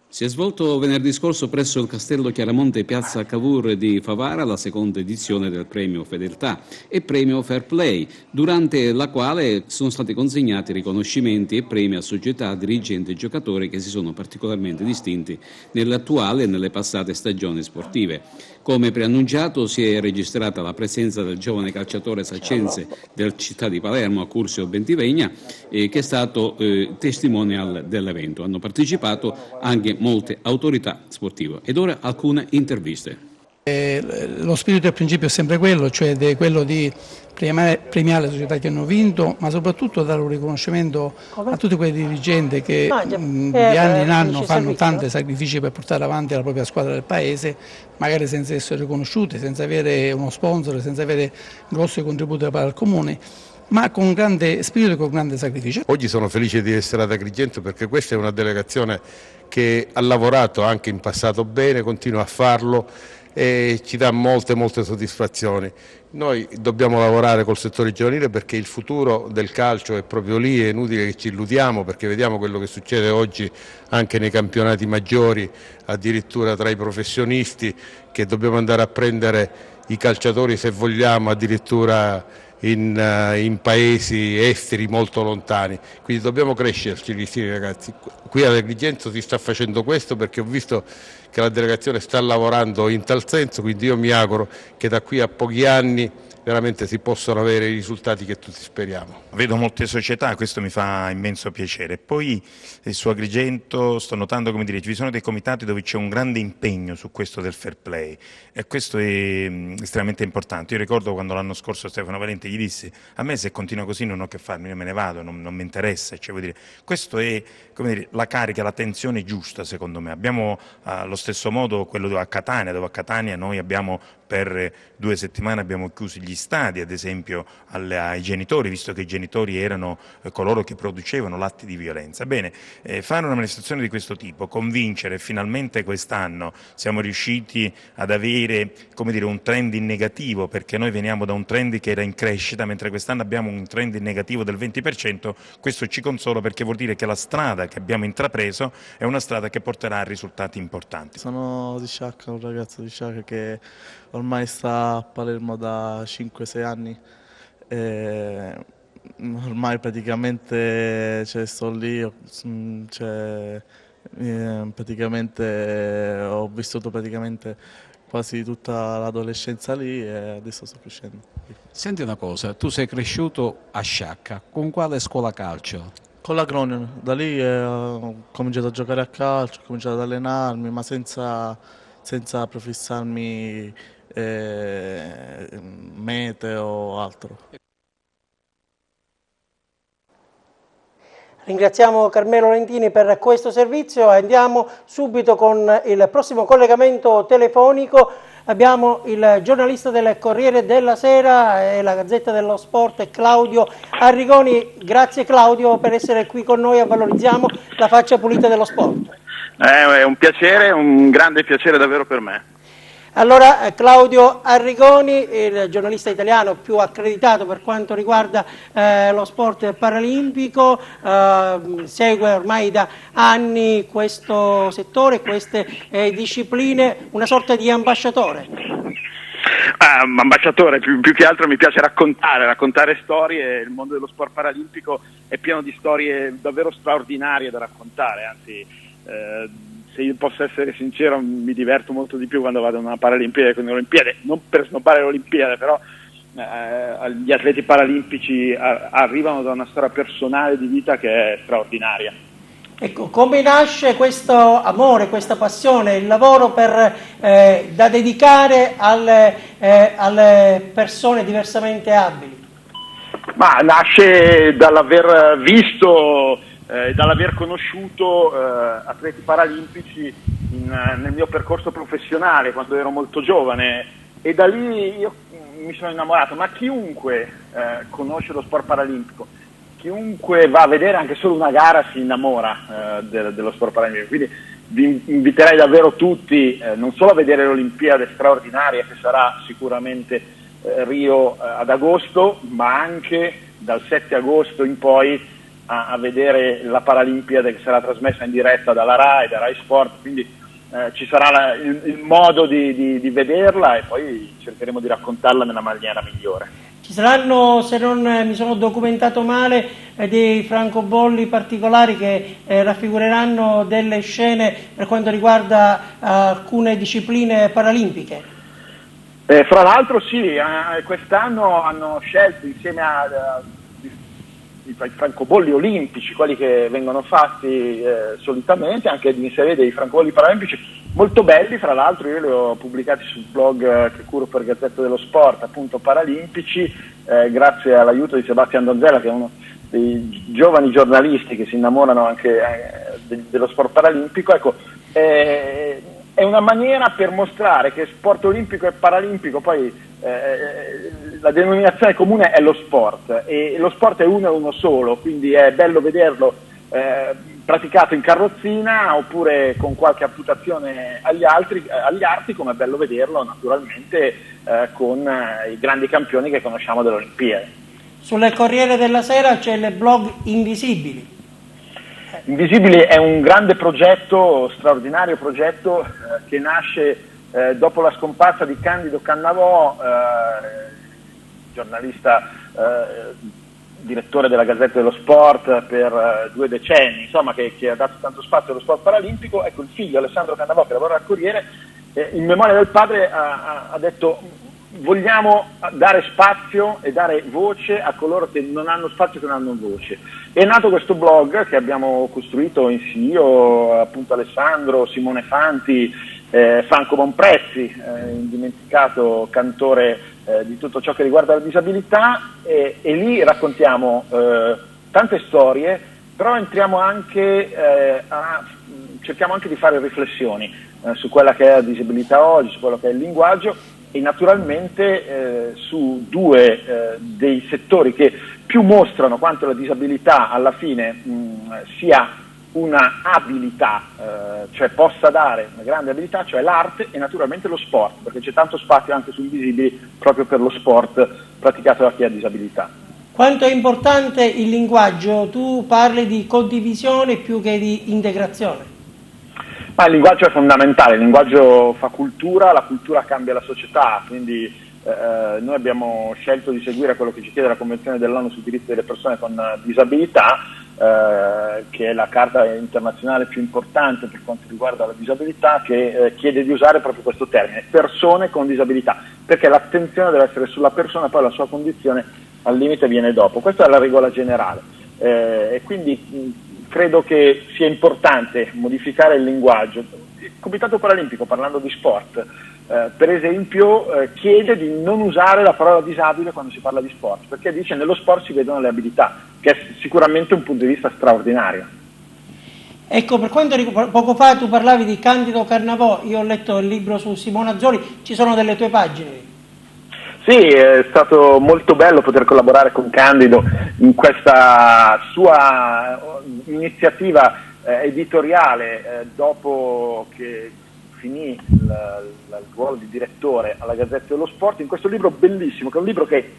Si è svolto venerdì scorso presso il Castello Chiaramonte Piazza Cavour di Favara la seconda edizione del premio Fedeltà e premio Fair Play, durante la quale sono stati consegnati riconoscimenti e premi a società, dirigenti e giocatori che si sono particolarmente distinti nell'attuale e nelle passate stagioni sportive. Come preannunciato si è registrata la presenza del giovane calciatore saccense del Città di Palermo, Accursio Bentivegna, che è stato testimonial dell'evento. Hanno partecipato anche molte autorità sportive. Ed ora alcune interviste. Lo spirito e il principio è sempre quello, cioè quello di premiare le società che hanno vinto, ma soprattutto dare un riconoscimento a tutti quei dirigenti che di anno in anno fanno tanti sacrifici per portare avanti la propria squadra del paese, magari senza essere riconosciuti, senza avere uno sponsor, senza avere grossi contributi da parte del comune, ma con grande spirito e con grande sacrificio. Oggi sono felice di essere ad Agrigento perché questa è una delegazione che ha lavorato anche in passato bene, continua a farlo e ci dà molte soddisfazioni. Noi dobbiamo lavorare col settore giovanile perché il futuro del calcio è proprio lì, è inutile che ci illudiamo perché vediamo quello che succede oggi anche nei campionati maggiori, addirittura tra i professionisti, che dobbiamo andare a prendere i calciatori se vogliamo addirittura in paesi esteri molto lontani, quindi dobbiamo crescerci ragazzi. Qui ad Agrigento si sta facendo questo perché ho visto che la delegazione sta lavorando in tal senso, quindi io mi auguro che da qui a pochi anni veramente si possano avere i risultati che tutti speriamo. Vedo molte società, questo mi fa immenso piacere. Poi su Agrigento sto notando, come dire, ci sono dei comitati dove c'è un grande impegno su questo del fair play e questo è estremamente importante. Io ricordo quando l'anno scorso Stefano Valente gli disse: a me se continua così non ho che farmi, io me ne vado, non mi interessa. Cioè, vuol dire, questo è, come dire, la carica, la tensione giusta secondo me. Abbiamo allo stesso modo quello a Catania, dove a Catania noi abbiamo per 2 settimane abbiamo chiuso gli stadi, ad esempio ai genitori, visto che i genitori erano coloro che producevano l'atti di violenza. Bene, fare una manifestazione di questo tipo, convincere, finalmente quest'anno siamo riusciti ad avere, come dire, un trend in negativo, perché noi veniamo da un trend che era in crescita, mentre quest'anno abbiamo un trend in negativo del 20%, questo ci consola perché vuol dire che la strada che abbiamo intrapreso è una strada che porterà a risultati importanti. Sono di Sciacca, un ragazzo di Sciacca che ormai sta a Palermo da 5-6 anni. ormai praticamente sto lì, praticamente ho vissuto quasi tutta l'adolescenza lì e adesso sto crescendo. Senti una cosa, tu sei cresciuto a Sciacca, con quale scuola calcio? Con la Cronion, da lì ho cominciato a giocare a calcio, ho cominciato ad allenarmi, ma senza prefissarmi mete o altro. Ringraziamo Carmelo Lentini per questo servizio e andiamo subito con il prossimo collegamento telefonico. Abbiamo il giornalista del Corriere della Sera e la Gazzetta dello Sport, Claudio Arrigoni. Grazie Claudio per essere qui con noi, Valorizziamo la faccia pulita dello sport. È un piacere, un grande piacere davvero per me. Allora, Claudio Arrigoni, il giornalista italiano più accreditato per quanto riguarda lo sport paralimpico, segue ormai da anni questo settore, queste discipline, una sorta di ambasciatore. Ambasciatore, più che altro mi piace raccontare storie. Il mondo dello sport paralimpico è pieno di storie davvero straordinarie da raccontare, anzi se io posso essere sincero mi diverto molto di più quando vado a una Paralimpiade che un'Olimpiade, non per snobbare l'Olimpiade, però gli atleti paralimpici arrivano da una storia personale di vita che è straordinaria. Ecco, come nasce questo amore, questa passione, il lavoro da dedicare alle persone diversamente abili? Ma nasce dall'aver visto, dall'aver conosciuto atleti paralimpici nel mio percorso professionale quando ero molto giovane, e da lì io mi sono innamorato. Ma chiunque conosce lo sport paralimpico, chiunque va a vedere anche solo una gara si innamora dello sport paralimpico, quindi vi inviterei davvero tutti non solo a vedere l'Olimpiade straordinaria che sarà sicuramente Rio ad agosto, ma anche dal 7 agosto in poi a vedere la Paralimpiade che sarà trasmessa in diretta dalla RAI, da Rai Sport, quindi ci sarà il modo di vederla e poi cercheremo di raccontarla nella maniera migliore. Ci saranno, se non mi sono documentato male, dei francobolli particolari che raffigureranno delle scene per quanto riguarda alcune discipline paralimpiche. Fra l'altro sì, quest'anno hanno scelto insieme i francobolli olimpici, quelli che vengono fatti solitamente, anche di inserire dei francobolli paralimpici molto belli. Fra l'altro io li ho pubblicati sul blog che curo per Gazzetta dello Sport, appunto Paralimpici, grazie all'aiuto di Sebastian Donzella, che è uno dei giovani giornalisti che si innamorano anche dello sport paralimpico. Ecco, è una maniera per mostrare che sport olimpico e paralimpico poi la denominazione comune è lo sport, e lo sport è uno e uno solo, quindi è bello vederlo praticato in carrozzina oppure con qualche amputazione agli arti, come è bello vederlo naturalmente con i grandi campioni che conosciamo delle Olimpiadi. Sul Corriere della Sera c'è il blog Invisibili. Invisibili è un grande progetto, straordinario progetto che nasce dopo la scomparsa di Candido Cannavò, giornalista, direttore della Gazzetta dello Sport per 2 decenni, insomma, che ha dato tanto spazio allo sport paralimpico. Ecco, il figlio Alessandro Cannavò, che lavora al Corriere, in memoria del padre ha detto: vogliamo dare spazio e dare voce a coloro che non hanno spazio, che non hanno voce. È nato questo blog che abbiamo costruito io, appunto Alessandro, Simone Fanti, Franco Bonprezzi, indimenticato cantore di tutto ciò che riguarda la disabilità, e lì raccontiamo tante storie, però entriamo anche cerchiamo anche di fare riflessioni su quella che è la disabilità oggi, su quello che è il linguaggio, e naturalmente su due dei settori che più mostrano quanto la disabilità alla fine sia una abilità, cioè possa dare una grande abilità, cioè l'arte, e naturalmente lo sport, perché c'è tanto spazio anche su Invisibili proprio per lo sport praticato da chi ha disabilità. Quanto è importante il linguaggio? Tu parli di condivisione più che di integrazione. Ma il linguaggio è fondamentale, il linguaggio fa cultura, la cultura cambia la società, quindi noi abbiamo scelto di seguire quello che ci chiede la Convenzione dell'ONU sui diritti delle persone con disabilità, che è la carta internazionale più importante per quanto riguarda la disabilità, che chiede di usare proprio questo termine, persone con disabilità, perché l'attenzione deve essere sulla persona, poi la sua condizione al limite viene dopo. Questa è la regola generale, e quindi credo che sia importante modificare il linguaggio. Il Comitato Paralimpico, parlando di sport, per esempio chiede di non usare la parola disabile quando si parla di sport, perché dice nello sport si vedono le abilità, che è sicuramente un punto di vista straordinario. Ecco, per quanto poco fa tu parlavi di Candido Carnavò, io ho letto il libro su Simona Azzoli, ci sono delle tue pagine. Sì, è stato molto bello poter collaborare con Candido in questa sua iniziativa editoriale, dopo che finì il ruolo di direttore alla Gazzetta dello Sport, in questo libro bellissimo, che è un libro che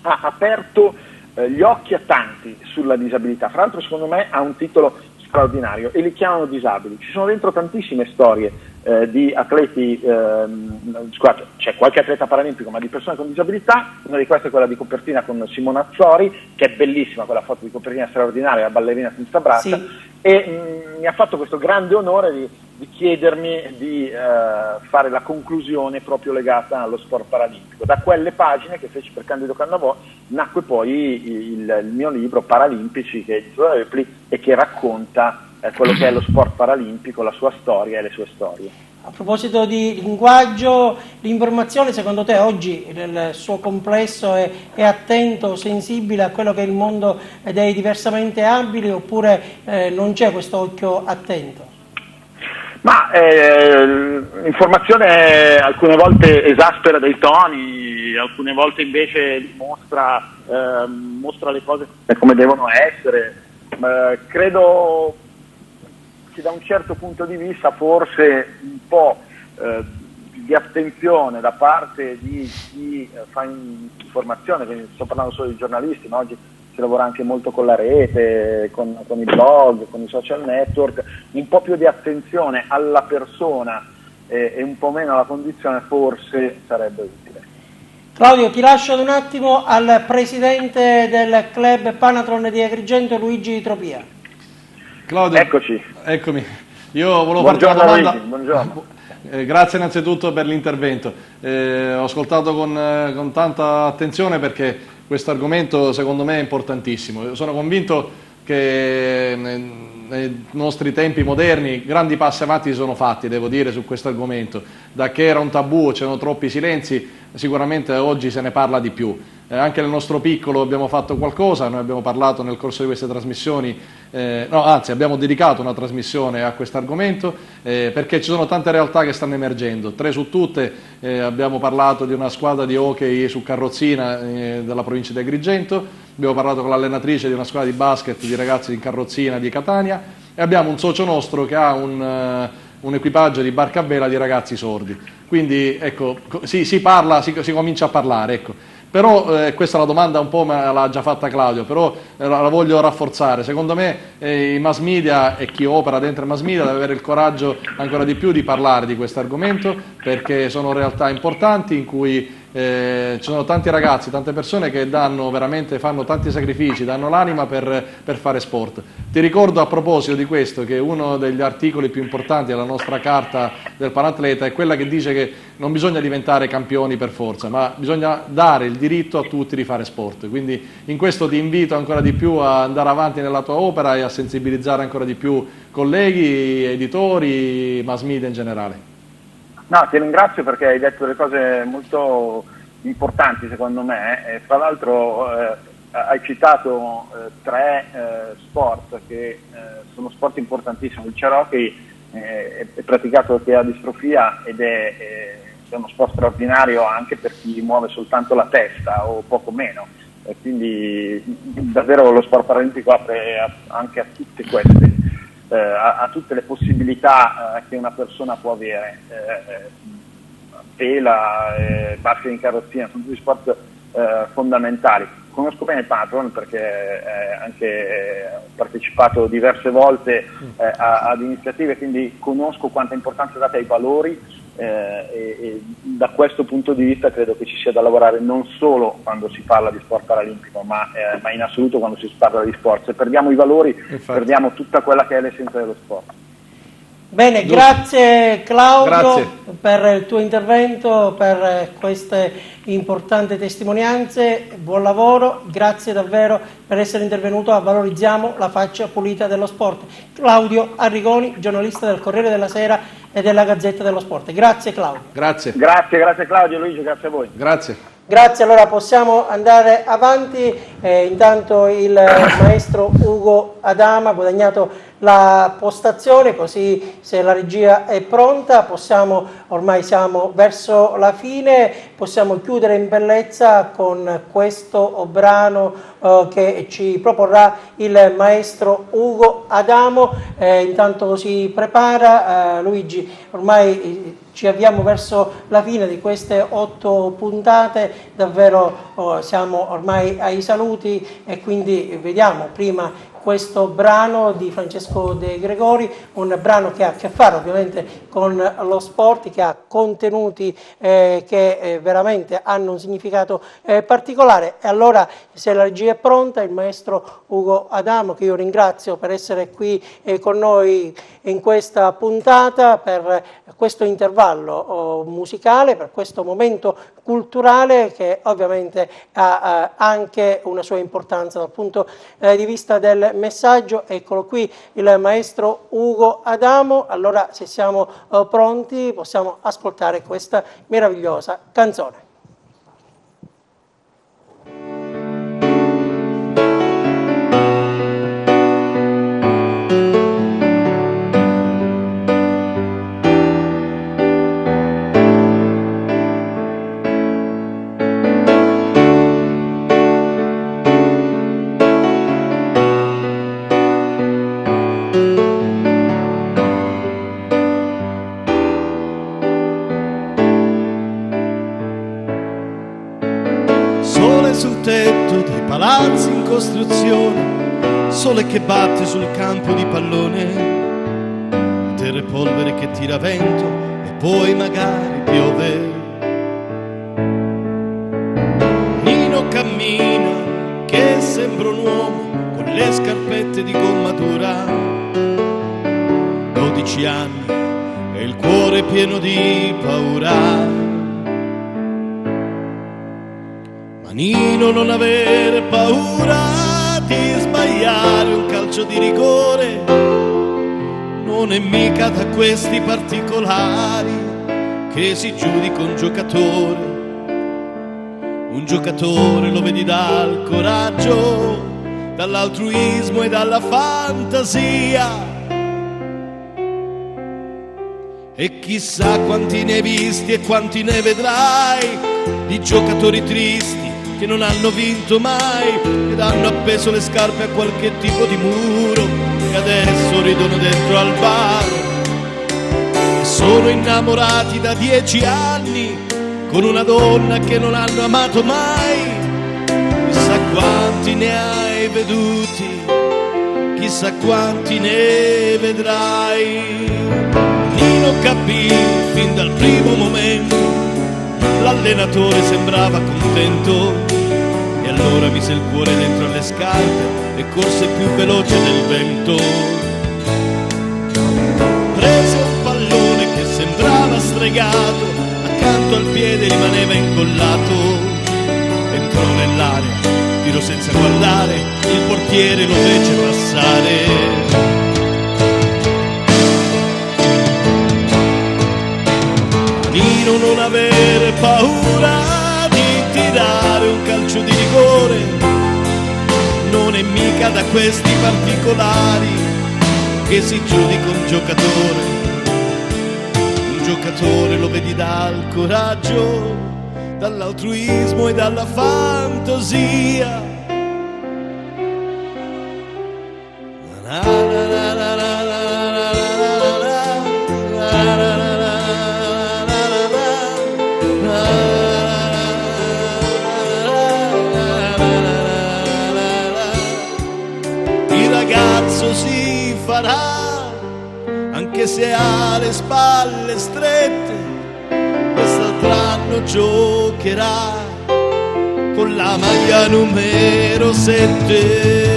ha aperto gli occhi a tanti sulla disabilità. Fra l'altro secondo me ha un titolo straordinario e li chiamano disabili. Ci sono dentro tantissime storie di atleti, scusate, c'è qualche atleta paralimpico, ma di persone con disabilità. Una di queste è quella di copertina con Simona Azzori, che è bellissima, quella foto di copertina straordinaria, la ballerina senza braccia, sì. E mi ha fatto questo grande onore di chiedermi di fare la conclusione proprio legata allo sport paralimpico. Da quelle pagine che feci per Candido Carnavò nacque poi il mio libro Paralimpici, che è editore Repli e che racconta quello che è lo sport paralimpico, la sua storia e le sue storie. A proposito di linguaggio, l'informazione secondo te oggi nel suo complesso è attento, sensibile a quello che è il mondo dei diversamente abili, oppure non c'è questo occhio attento? Ma l'informazione alcune volte esaspera dei toni, alcune volte invece mostra le cose come devono essere. Credo che da un certo punto di vista forse un po' di attenzione da parte di chi fa informazione, quindi sto parlando solo di giornalisti, ma oggi si lavora anche molto con la rete, con i blog, con i social network, un po' più di attenzione alla persona e un po' meno alla condizione forse sarebbe utile. Claudio, ti lascio un attimo al presidente del club Panathlon di Agrigento, Luigi Tropia. Claudio, eccomi. Io volevo farti una domanda. Luigi, buongiorno. Grazie innanzitutto per l'intervento. Ho ascoltato con tanta attenzione perché questo argomento secondo me è importantissimo. Io sono convinto che nei nostri tempi moderni grandi passi avanti si sono fatti, devo dire, su questo argomento. Da che era un tabù, c'erano troppi silenzi, sicuramente oggi se ne parla di più. Anche nel nostro piccolo abbiamo fatto qualcosa, noi abbiamo parlato nel corso di queste trasmissioni, abbiamo dedicato una trasmissione a questo argomento perché ci sono tante realtà che stanno emergendo. 3 su tutte abbiamo parlato di una squadra di hockey su carrozzina della provincia di Agrigento, abbiamo parlato con l'allenatrice di una squadra di basket di ragazzi in carrozzina di Catania e abbiamo un socio nostro che ha un equipaggio di barca a vela di ragazzi sordi. Quindi ecco, si comincia a parlare, ecco. Però questa è la domanda un po' me l'ha già fatta Claudio, però la voglio rafforzare. Secondo me i mass media e chi opera dentro i mass media deve avere il coraggio ancora di più di parlare di questo argomento, perché sono realtà importanti in cui ci sono tanti ragazzi, tante persone che fanno tanti sacrifici, danno l'anima per fare sport. Ti ricordo a proposito di questo che uno degli articoli più importanti della nostra carta del Panatleta è quella che dice che non bisogna diventare campioni per forza, ma bisogna dare il diritto a tutti di fare sport. Quindi in questo ti invito ancora di più a andare avanti nella tua opera e a sensibilizzare ancora di più colleghi, editori, mass media in generale. No, ti ringrazio perché hai detto delle cose molto importanti secondo me, e tra l'altro hai citato 3 sport che sono sport importantissimi. Il chair hockey è praticato da chi ha distrofia ed è uno sport straordinario anche per chi muove soltanto la testa o poco meno, e quindi davvero lo sport paralimpico apre anche a tutte queste a tutte le possibilità che una persona può avere. Vela, basket in carrozzina, sono tutti sport fondamentali. Conosco bene il Panathlon perché anche ho partecipato diverse volte ad iniziative, quindi conosco quanta importanza date ai valori e da questo punto di vista credo che ci sia da lavorare non solo quando si parla di sport paralimpico, ma in assoluto quando si parla di sport. Se perdiamo i valori, perdiamo tutta quella che è l'essenza dello sport. Bene, grazie Claudio per il tuo intervento, per queste importanti testimonianze, buon lavoro, grazie davvero per essere intervenuto a Valorizziamo la faccia pulita dello sport. Claudio Arrigoni, giornalista del Corriere della Sera e della Gazzetta dello Sport. Grazie Claudio. Grazie Claudio, Luigi, grazie a voi. Grazie, allora possiamo andare avanti. Intanto il maestro Ugo Adamo ha guadagnato la postazione, così se la regia è pronta ormai siamo verso la fine, possiamo chiudere in bellezza con questo brano che ci proporrà il maestro Ugo Adamo. Intanto si prepara Luigi, ormai ci avviamo verso la fine di queste 8 puntate, davvero siamo ormai ai saluti e quindi vediamo prima questo brano di Francesco De Gregori, un brano che ha a che fare ovviamente con lo sport, che ha contenuti che veramente hanno un significato particolare. E allora, se la regia è pronta, il maestro Ugo Adamo, che io ringrazio per essere qui con noi in questa puntata, per questo intervallo musicale, per questo momento culturale che ovviamente ha anche una sua importanza dal punto di vista del messaggio. Eccolo qui il maestro Ugo Adamo. Allora, se siamo pronti, possiamo ascoltare questa meravigliosa canzone. Sul tetto dei palazzi in costruzione, sole che batte sul campo di pallone, terra e polvere che tira vento e poi magari piove. Nino cammina che sembra un uomo con le scarpette di gomma dura, 12 anni e il cuore pieno di paura. Nino, non avere paura di sbagliare un calcio di rigore, non è mica da questi particolari che si giudica un giocatore. Un giocatore lo vedi dal coraggio, dall'altruismo e dalla fantasia. E chissà quanti ne hai visti e quanti ne vedrai di giocatori tristi che non hanno vinto mai, ed hanno appeso le scarpe a qualche tipo di muro e adesso ridono dentro al bar. E sono innamorati da 10 anni con una donna che non hanno amato mai. Chissà quanti ne hai veduti, chissà quanti ne vedrai. Nino capì fin dal primo momento, l'allenatore sembrava contento e allora mise il cuore dentro alle scarpe e corse più veloce del vento. Prese un pallone che sembrava stregato, accanto al piede rimaneva incollato. Entrò nell'area, tirò senza guardare, il portiere lo fece passare. Nino, non avere paura di tirare un calcio di rigore, non è mica da questi particolari che si giudica un giocatore. Un giocatore lo vedi dal coraggio, dall'altruismo e dalla fantasia. Si farà anche se ha le spalle strette, quest'anno giocherà con la maglia numero 7.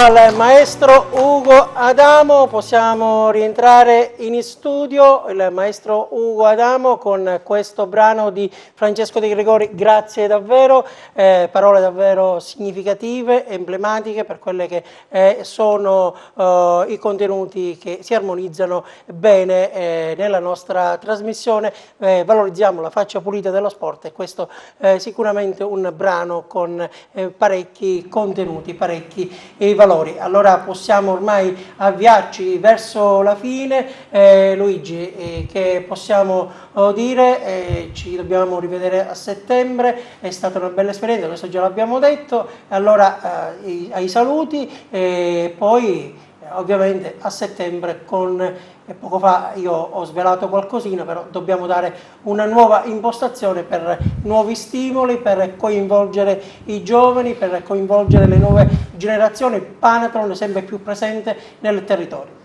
Al maestro Ugo Adamo, possiamo rientrare in studio. Il maestro Ugo Adamo con questo brano di Francesco De Gregori, grazie davvero, parole davvero significative, emblematiche per quelle che sono i contenuti che si armonizzano bene nella nostra trasmissione. Valorizziamo la faccia pulita dello sport e questo è sicuramente un brano con parecchi contenuti, parecchi valori. Allora possiamo ormai avviarci verso la fine. Luigi, che possiamo dire? Ci dobbiamo rivedere a settembre, è stata una bella esperienza, questo già l'abbiamo detto. Allora ai saluti e poi ovviamente a settembre con... Poco fa io ho svelato qualcosina, però dobbiamo dare una nuova impostazione per nuovi stimoli, per coinvolgere i giovani, per coinvolgere le nuove generazioni. Panathlon è sempre più presente nel territorio.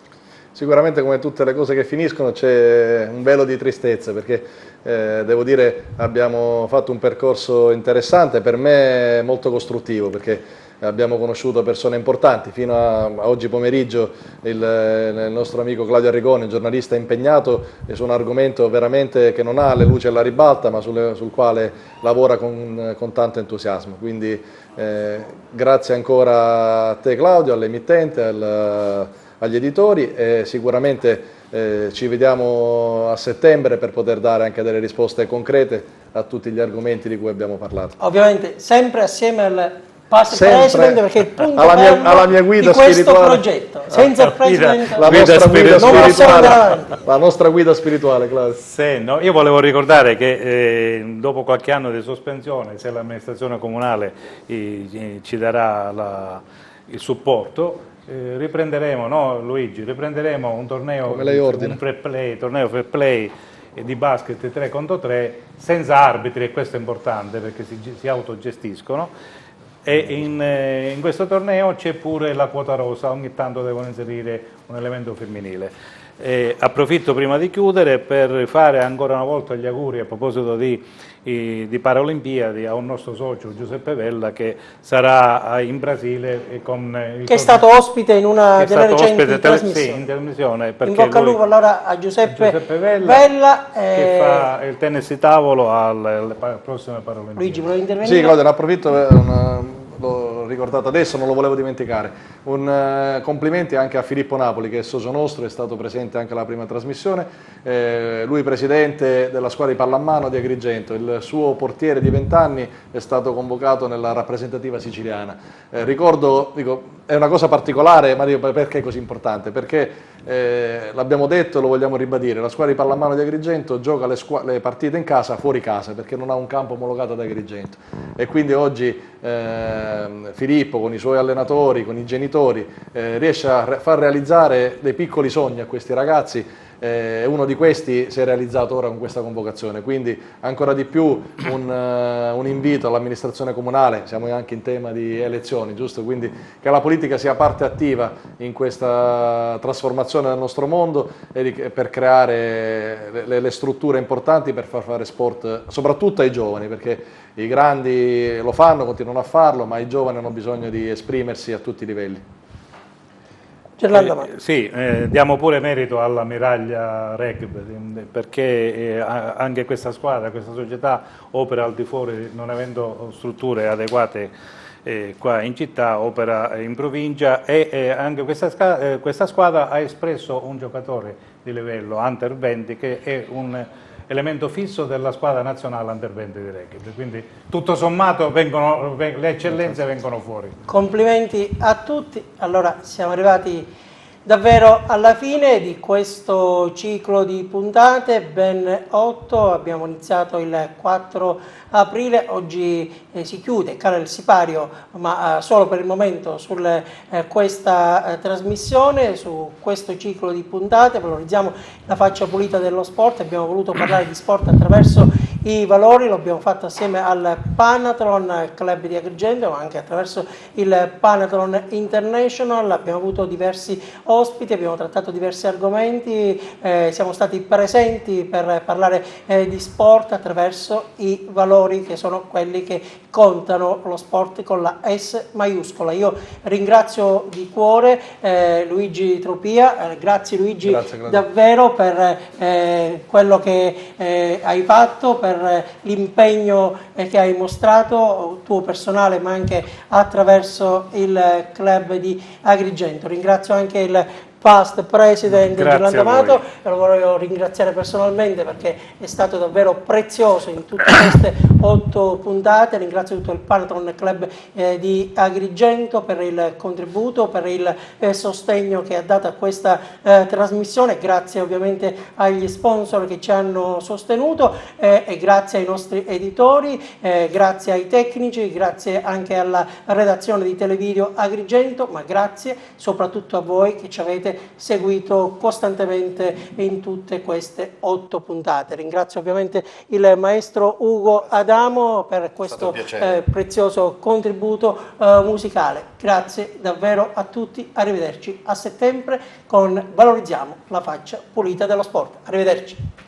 Sicuramente, come tutte le cose che finiscono, c'è un velo di tristezza, perché devo dire abbiamo fatto un percorso interessante, per me molto costruttivo, perché abbiamo conosciuto persone importanti. Fino a oggi pomeriggio il nostro amico Claudio Arrigoni, giornalista impegnato su un argomento veramente che non ha le luci alla ribalta, ma sul quale lavora con tanto entusiasmo. Quindi grazie ancora a te Claudio, all'emittente, agli editori, e sicuramente ci vediamo a settembre per poter dare anche delle risposte concrete a tutti gli argomenti di cui abbiamo parlato. Ovviamente sempre assieme al Past President, perché il punto alla mia guida di questo spirituale. Progetto, senza il President la nostra guida spirituale, Claudio. Sì, no, io volevo ricordare che dopo qualche anno di sospensione, se l'amministrazione comunale ci darà il supporto, riprenderemo, no Luigi, riprenderemo un torneo, un torneo fair play di basket 3 contro 3 senza arbitri, e questo è importante perché si autogestiscono. E in questo torneo c'è pure la quota rosa, ogni tanto devono inserire un elemento femminile. Approfitto prima di chiudere per fare ancora una volta gli auguri a proposito di Paralimpiadi a un nostro socio Giuseppe Vella, che sarà in Brasile che è stato ospite in una delle recenti trasmissioni. Sì, in televisione. In bocca al lupo allora a Giuseppe Vella che fa il tennis di tavolo alle prossime Paralimpiadi. Luigi, volevi intervenire? Sì, Claudio, ne approfitto, l'ho ricordato adesso, non lo volevo dimenticare. Complimenti anche a Filippo Napoli, che è socio nostro, è stato presente anche alla prima trasmissione, lui presidente della squadra di pallamano di Agrigento. Il suo portiere di 20 anni è stato convocato nella rappresentativa siciliana. Ricordo, è una cosa particolare, ma dico, perché è così importante? Perché l'abbiamo detto e lo vogliamo ribadire, la squadra di pallamano di Agrigento gioca le partite in casa fuori casa, perché non ha un campo omologato ad Agrigento, e quindi oggi Filippo con i suoi allenatori, con i genitori, riesce a far realizzare dei piccoli sogni a questi ragazzi. Uno di questi si è realizzato ora con questa convocazione, quindi ancora di più un invito all'amministrazione comunale. Siamo anche in tema di elezioni, giusto? Quindi che la politica sia parte attiva in questa trasformazione del nostro mondo e per creare le strutture importanti per far fare sport soprattutto ai giovani, perché i grandi lo fanno, continuano a farlo, ma i giovani hanno bisogno di esprimersi a tutti i livelli. Sì, diamo pure merito alla Miraglia Rugby, perché anche questa squadra, questa società opera al di fuori, non avendo strutture adeguate qua in città, opera in provincia, e anche questa squadra ha espresso un giocatore di livello Under 20 che è un elemento fisso della squadra nazionale Under 20 di rugby, quindi tutto sommato le eccellenze vengono fuori. Complimenti a tutti. Allora siamo arrivati davvero alla fine di questo ciclo di puntate, ben 8, abbiamo iniziato il 4 aprile, oggi si chiude, cala il sipario, ma solo per il momento su questa trasmissione, su questo ciclo di puntate. Valorizziamo la faccia pulita dello sport, abbiamo voluto parlare di sport attraverso i valori, lo abbiamo fatto assieme al Panathlon Club di Agrigento, ma anche attraverso il Panathlon International. Abbiamo avuto diversi ospiti, abbiamo trattato diversi argomenti, siamo stati presenti per parlare di sport attraverso i valori, che sono quelli che contano lo sport con la S maiuscola. Io ringrazio di cuore Luigi Tropia, grazie Luigi, grazie. Davvero per quello che hai fatto, per l'impegno che hai mostrato, tuo personale ma anche attraverso il club di Agrigento. Ringrazio anche il past president Gerlando Amato, e lo voglio ringraziare personalmente perché è stato davvero prezioso in tutte queste 8 puntate. Ringrazio tutto il Panathlon Club di Agrigento per il contributo, per il sostegno che ha dato a questa trasmissione. Grazie ovviamente agli sponsor che ci hanno sostenuto, e grazie ai nostri editori, grazie ai tecnici, grazie anche alla redazione di Televideo Agrigento, ma grazie soprattutto a voi che ci avete seguito costantemente in tutte queste 8 puntate. Ringrazio ovviamente il maestro Ugo Adamo per questo prezioso contributo musicale. Grazie davvero a tutti, arrivederci a settembre con Valorizziamo la faccia pulita dello sport. Arrivederci.